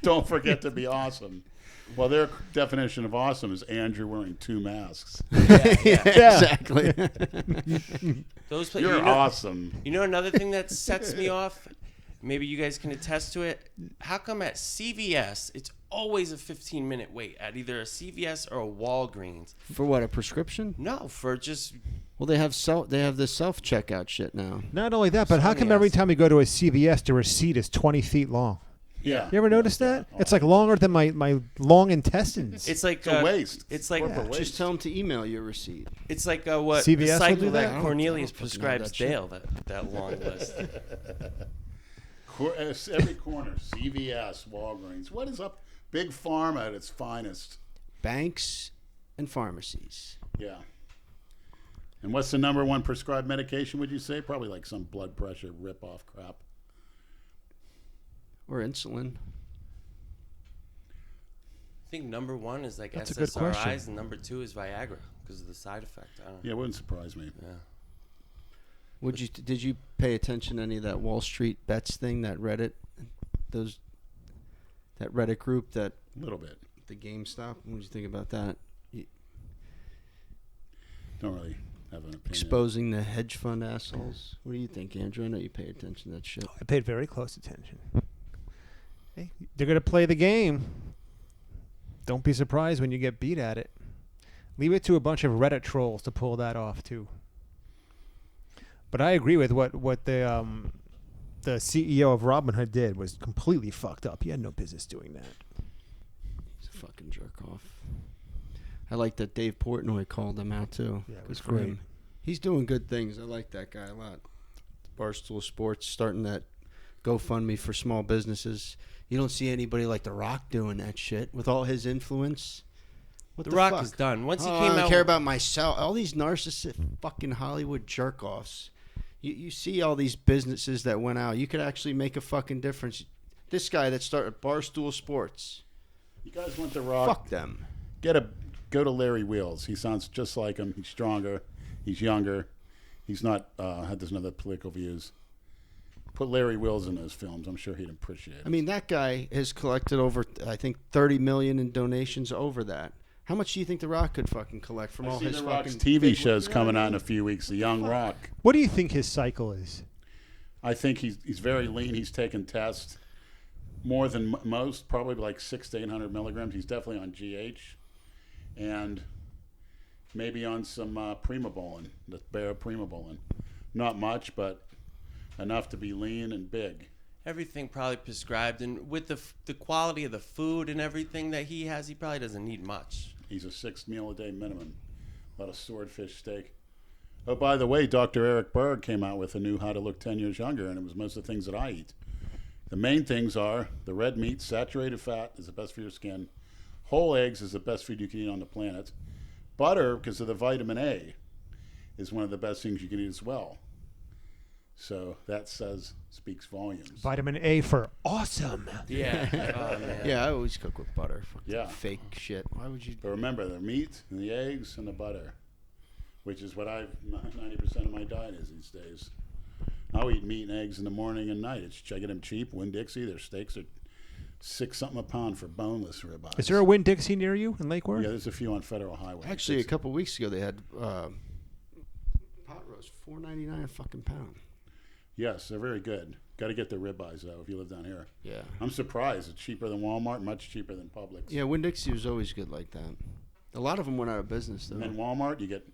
Don't forget to be awesome. Well, their definition of awesome is Andrew wearing 2 masks. Exactly. Those You're awesome. You know another thing that sets me off? Maybe you guys can attest to it. How come at CVS, it's always a 15-minute wait at either a CVS or a Walgreens? For what, a prescription? No, for just... Well, they have this self-checkout shit now. Not only that, but how come every time we go to a CVS, the receipt is 20 feet long? Yeah. You ever notice that? It's like longer than my long intestines. It's like It's a waste. It's like Corporate waste. Just tell them to email your receipt. it's like what CVS the will cycle do that? that Cornelius I don't fucking know prescribes that shit. Dale. That long list. Every corner, CVS, Walgreens. What is up? Big Pharma at its finest. Banks and pharmacies. Yeah. And what's the number 1 prescribed medication, would you say? Probably like some blood pressure rip-off crap. Or insulin. I think number 1 is like That's a good question. SSRIs, and number 2 is Viagra because of the side effect. I don't know. Yeah, it wouldn't surprise me. Yeah. Did you pay attention to any of that Wall Street bets thing, that Reddit, that Reddit group, that A little bit. the GameStop? What did you think about that? Don't really have an opinion. Exposing the hedge fund assholes. What do you think, Andrew? I know you pay attention to that shit. I paid very close attention. Hey, they're going to play the game. Don't be surprised when you get beat at it. Leave it to a bunch of Reddit trolls to pull that off, too. But I agree with what the CEO of Robinhood did was completely fucked up. He had no business doing that. He's a fucking jerk off. I like that Dave Portnoy called him out, too. Yeah, it Good was for great. him. He's doing good things. I like that guy a lot. Barstool Sports starting that GoFundMe for small businesses. You don't see anybody like The Rock doing that shit with all his influence. What The the Rock fuck? is done. Once he I came don't out, care about myself. All these narcissistic fucking Hollywood jerk-offs. You see all these businesses that went out. You could actually make a fucking difference. This guy that started Barstool Sports. You guys want The Rock? Fuck them. Go to Larry Wheels. He sounds just like him. He's stronger. He's younger. He's not doesn't have the political views. Put Larry Wheels in those films. I'm sure he'd appreciate it. I mean, that guy has collected over, I think, $30 million in donations over that. How much do you think The Rock could fucking collect from all I see his The Rock's fucking TV show's coming out in a few weeks. The Young Rock. What do you think his cycle is? I think he's very lean. He's taken tests more than most, probably like 600 to 800 milligrams. He's definitely on GH, and maybe on some Primobolan, the bare Primobolan. Not much, but enough to be lean and big. everything probably prescribed, and with the quality of the food and everything that he has, he probably doesn't need much. He's a 6 meal a day minimum. A lot of swordfish steak. Oh, by the way, Dr. Eric Berg came out with a new How to Look 10 Years Younger, and it was most of the things that I eat. The main things are the red meat, saturated fat is the best for your skin. Whole eggs is the best food you can eat on the planet. Butter, because of the vitamin A, is one of the best things you can eat as well. So that speaks volumes. Vitamin A for awesome. Yeah. Oh, man. Yeah, I always cook with butter. Yeah. Fake shit. Why would you? But remember, the meat and the eggs and the butter, which is what 90% of my diet is these days. I'll eat meat and eggs in the morning and night. I get them cheap. Winn-Dixie, their steaks are $6-something a pound for boneless ribeyes. Is there a Winn-Dixie near you in Lake Worth? Yeah, there's a few on Federal Highway. Actually, a couple weeks ago they had pot roast, $4.99 a fucking pound. Yes, they're very good. Got to get the ribeyes though if you live down here. Yeah. I'm surprised it's cheaper than Walmart, much cheaper than Publix. Yeah, Winn-Dixie was always good like that. A lot of them went out of business though. And then Walmart, you get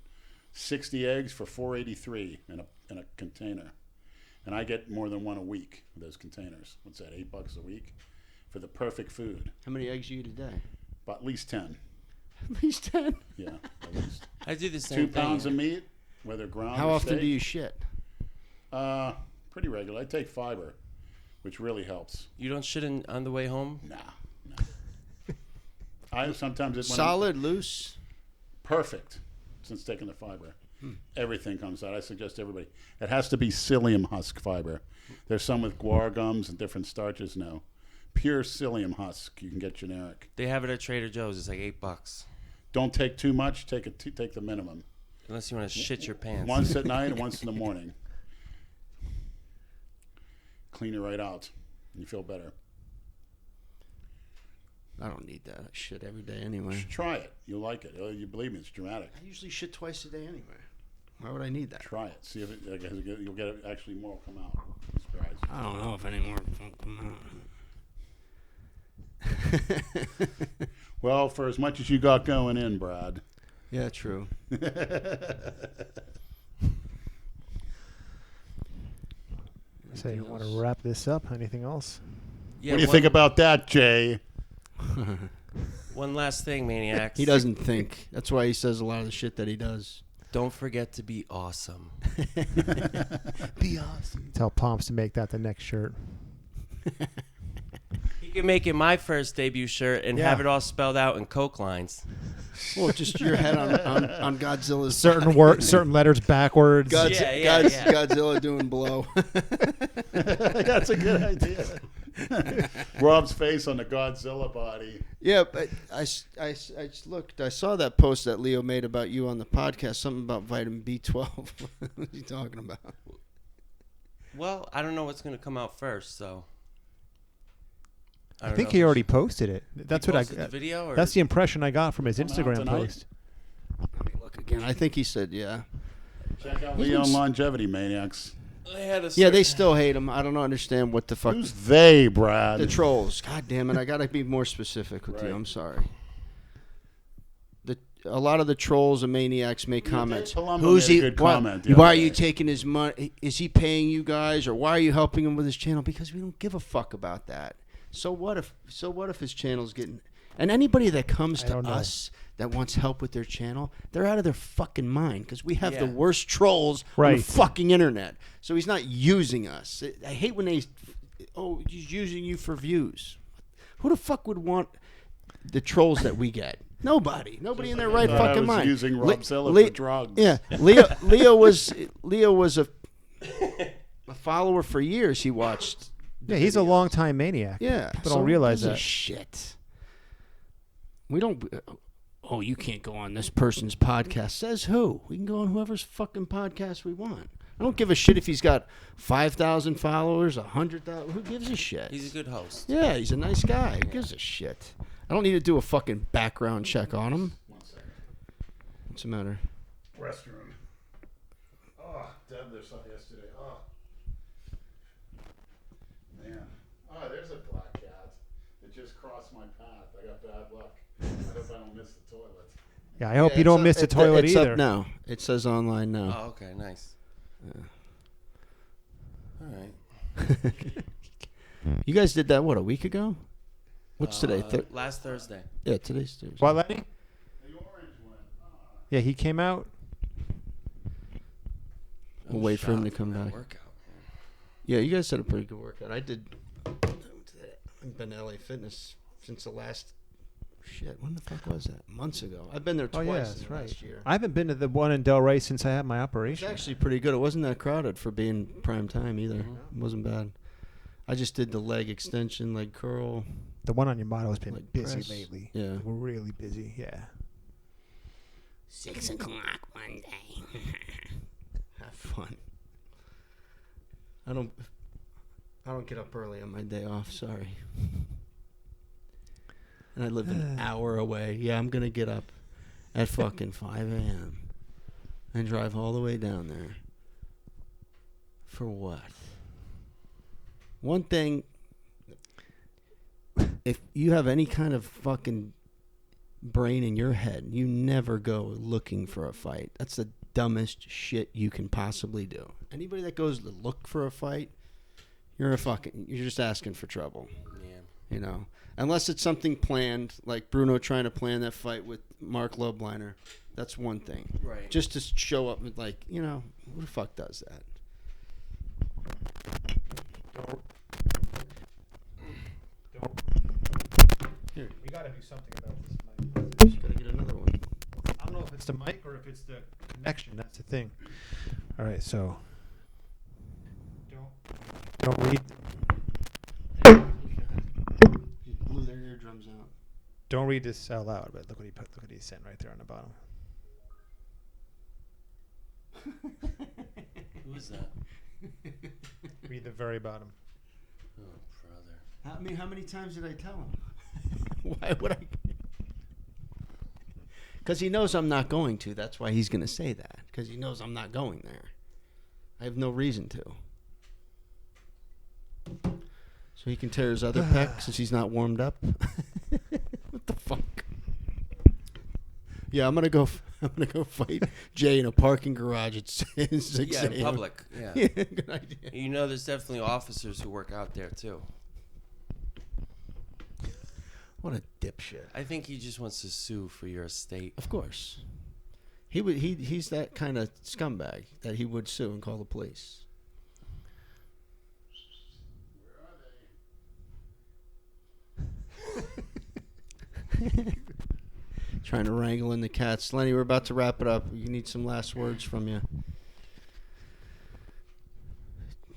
60 eggs for $4.83 in a container, and I get more than one a week with those containers. What's that? $8 a week for the perfect food. How many eggs you eat a day? But at least 10. At least 10. Yeah, at least. I do the 2 same pounds thing. of meat, whether ground How or often steak. do you shit? Pretty regular. I take fiber, which really helps. You don't shit on the way home? No. I sometimes Solid, loose. perfect since taking the fiber. Everything comes out. I suggest everybody. It has to be psyllium husk fiber. There's some with guar gums and different starches now. Pure psyllium husk. You can get generic. They have it at Trader Joe's. It's like $8. Don't take too much. Take the minimum. Unless you want to shit your pants. Once at night and once in the morning. Clean it right out. And you feel better. I don't need that shit every day anyway. You should try it. You'll like it. You believe me, it's dramatic. I usually shit twice a day anyway. Why would I need that? Try it. See if you'll get it. Actually, more will come out. Be surprised. I don't know if any more will come out. Well, for as much as you got going in, Brad. Yeah, true. So you want to wrap this up? Anything else? Yeah, What do you think about that, Jay? One last thing, Maniacs. He doesn't think. That's why he says a lot of the shit that he does. Don't forget to be awesome. Be awesome. Tell Pomps to make that the next shirt. You can make it my first debut shirt and have it all spelled out in Coke lines. Well, just your head on Godzilla's Certain letters backwards. Godzilla doing blow. That's a good idea. Rob's face on the Godzilla body. Yeah, but I looked. I saw that post that Leo made about you on the podcast. Something about vitamin B12. What are you talking about? Well, I don't know what's going to come out first, so. I think he already posted it. That's what the video, or? That's the impression I got from his Instagram tonight? post. Let me look again. I think he said yeah. Check out Leo on Longevity Maniacs. Yeah, they still hate him. I don't understand what the fuck. Who's they, Brad? The trolls. God damn it! I gotta be more specific with you. I'm sorry. A lot of the trolls and maniacs make comments. Who's he? Good comment. Why are you taking his money? Is he paying you guys, or why are you helping him with his channel? Because we don't give a fuck about that. So what if his channel's getting? And anybody that comes to us that wants help with their channel, they're out of their fucking mind because we have the worst trolls on the fucking internet. So he's not using us. I hate when he's using you for views. Who the fuck would want the trolls that we get? Nobody in their right fucking mind. Using Rob Zilla for drugs. Yeah, Leo was a follower for years. He watched. Yeah, he's a long-time maniac. Yeah, people don't realize that. Shit. We don't. Oh, you can't go on this person's podcast. Says who? We can go on whoever's fucking podcast we want. I don't give a shit if he's got 5,000 followers, 100,000. Who gives a shit? He's a good host. Yeah, he's a nice guy. Who gives a shit? I don't need to do a fucking background check on him. 1 second. What's the matter? Restroom. Oh, Deb, there's something yesterday. Oh. Man. Oh, there's a black cat that just crossed my path. I got bad luck. I hope I don't miss the toilet. Yeah, I hope you don't miss the toilet it's either. Up now. It says online now. Oh, okay, nice. Yeah. All right. You guys did that, what, a week ago? What's today? Last Thursday. Yeah, today's Thursday. What, Lenny? The orange one. Oh. Yeah, he came out. We'll wait for him to come back. Workout. Yeah, you guys had a pretty good workout. I've been to LA Fitness since the last... Shit, when the fuck was that? Months ago. I've been there twice in the last year. I haven't been to the one in Delray since I had my operation. It's actually pretty good. It wasn't that crowded for being prime time either. It wasn't bad. I just did the leg extension, leg curl. The one on your motto has been Like busy press. lately. Yeah. We're really busy, yeah. 6 o'clock one day. Have fun. I don't get up early on my day off, sorry. And I live an hour away. Yeah, I'm going to get up at fucking 5 a.m. and drive all the way down there. For what? One thing, if you have any kind of fucking brain in your head, you never go looking for a fight. That's the dumbest shit you can possibly do. Anybody that goes to look for a fight, you're just asking for trouble. Yeah. You know, unless it's something planned, like Bruno trying to plan that fight with Mark Lobliner. That's one thing. Right. Just to show up and like, you know, who the fuck does that? We gotta do something about this. Just gotta get another one. I don't know if if it's the mic or if it's the connection. That's the thing. All right, so don't read. You blew their eardrums out. Don't read this out loud, but look what he put. Look what he sent right there on the bottom. Who is that? Read the very bottom. Oh, brother. How many times did I tell him? Why would I? Because he knows I'm not going to. That's why he's going to say that. Because he knows I'm not going there. I have no reason to. So he can tear his other pec since he's not warmed up. What the fuck? Yeah, I'm gonna go fight Jay in a parking garage at 6 Yeah, in a.m. public. Yeah. Yeah, good idea. You know, there's definitely officers who work out there too. What a dipshit. I think he just wants to sue for your estate. Of course. He's that kind of scumbag that he would sue and call the police. Trying to wrangle in the cats. Lenny, we're about to wrap it up. We need some last words from you.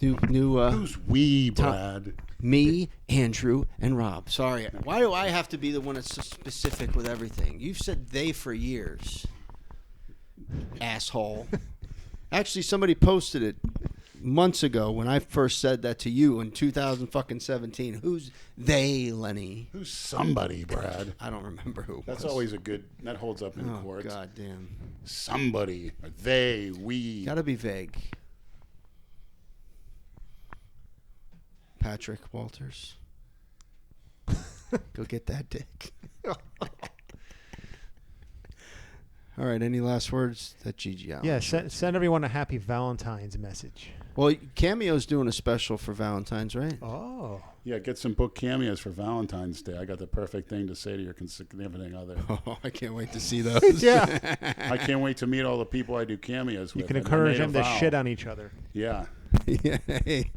Who's we, Brad? Me, Andrew, and Rob. Sorry. Why do I have to be the one that's so specific with everything? You've said they for years. Asshole. Actually, somebody posted it months ago when I first said that to you in 2017. Who's they, Lenny? Who's somebody, Brad? I don't remember who. That's always a good. That holds up in court. Oh, God damn. Somebody. They. We. Gotta be vague. Patrick Walters. Go get that dick. All right, any last words? That GG Allen. Yeah, send everyone a happy Valentine's message. Well, Cameo's doing a special for Valentine's, right? Oh. Yeah, get some book cameos for Valentine's Day. I got the perfect thing to say to your significant other. Oh, I can't wait to see those. Yeah. I can't wait to meet all the people I do cameos with. You can And I encourage made a them to vow. shit on each other. Yeah. Yeah. Hey.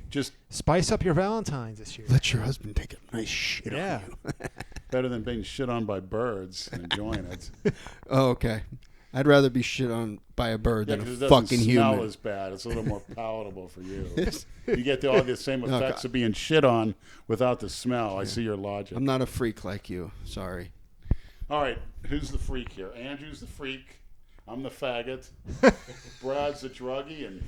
Just Spice up your Valentine's this year. Let your husband take a nice shit Yeah. on you. better than being shit on by birds and enjoying it. Oh, okay. I'd rather be shit on by a bird Yeah, than a 'cause it doesn't fucking smell human. as bad. It's a little more palatable for you. You get all the same No, effects God. of being shit on without the smell. I see your logic. I'm not a freak like you. Sorry. All right, who's the freak here? Andrew's the freak. I'm the faggot. Brad's the druggie, and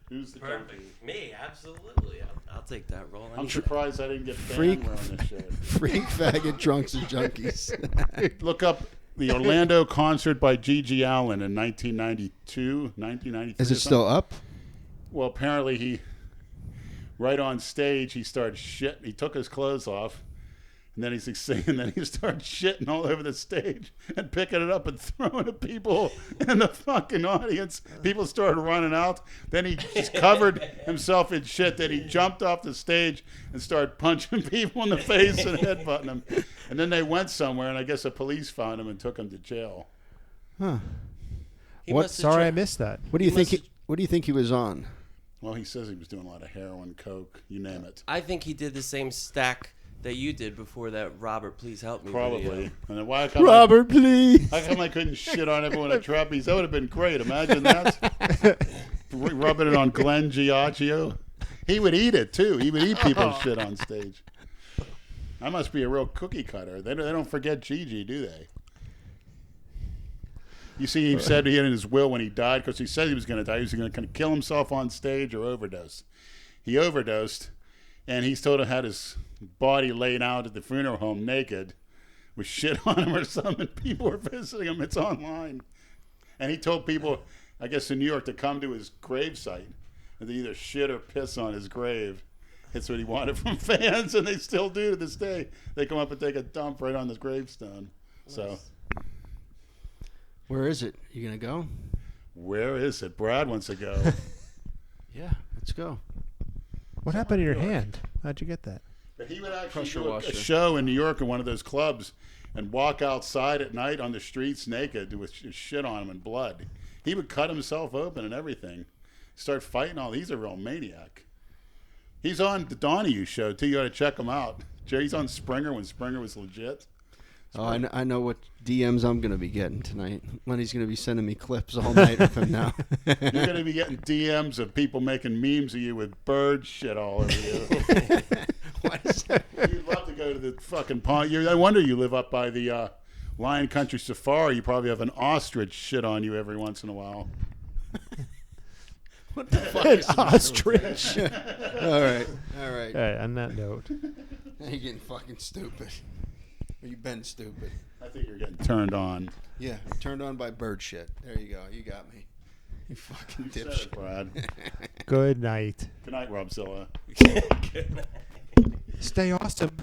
who's the junkie? Perfect. Me, absolutely. I'll take that role. I'm surprised I didn't get Freak. banned wearing this shit. Freak, faggot, drunks, and junkies. Look up the Orlando concert by G.G. Allen in 1992, 1993. Is it still up? Well, apparently he, right on stage, he started shitting. He took his clothes off, and then he's singing. Then he started shitting all over the stage and picking it up and throwing at people in the fucking audience. People started running out. Then he just covered himself in shit. Then he jumped off the stage and started punching people in the face and headbutting them. And then they went somewhere, and I guess the police found him and took him to jail. Huh. He What- must have Sorry, tri- I missed that. What do you He think? must- What do you think he was on? Well, he says he was doing a lot of heroin, coke, you name it. I think he did the same stack that you did before that Robert Please Help Me Probably. video. And then why come Robert, please. How come I couldn't shit on everyone at Trapeze? That would have been great. Imagine that. Rubbing it on Glenn Giacchio. He would eat it, too. He would eat people's shit on stage. I must be a real cookie cutter. They don't forget Gigi, do they? You see, he said he had in his will when he died, because he said he was going to die, he was going to kill himself on stage or overdose. He overdosed, and he's told him had his body laid out at the funeral home naked with shit on him or something. People were visiting him. It's online. And he told people, I guess in New York, to come to his gravesite and they either shit or piss on his grave. That's what he wanted from fans, and they still do to this day. They come up and take a dump right on his gravestone. So, Where is it? You gonna go? where is it? Brad wants to go. Yeah, let's go. What happened to your hand? How'd you get that? But he would actually Pressure do a washer. show in New York in one of those clubs and walk outside at night on the streets naked with shit on him and blood. He would cut himself open and everything. Start fighting all. He's a real maniac. He's on the Donahue show, too. You got to check him out. Jerry's on Springer when Springer was legit. Oh, I know what DMs I'm going to be getting tonight. Lenny's going to be sending me clips all night with him now. You're going to be getting DMs of people making memes of you with bird shit all over you. What is that? You'd love to go to the fucking pond. I wonder you live up by the Lion Country Safari. You probably have an ostrich shit on you every once in a while. What the fuck An is the ostrich. All right. All right. All right, on that note. Now you're getting fucking stupid. Or you've been stupid. I think you're getting turned on. Yeah, turned on by bird shit. There you go. You got me. You fucking Said dipshit. it, Brad. Good night. Good night, Robzilla. Stay awesome.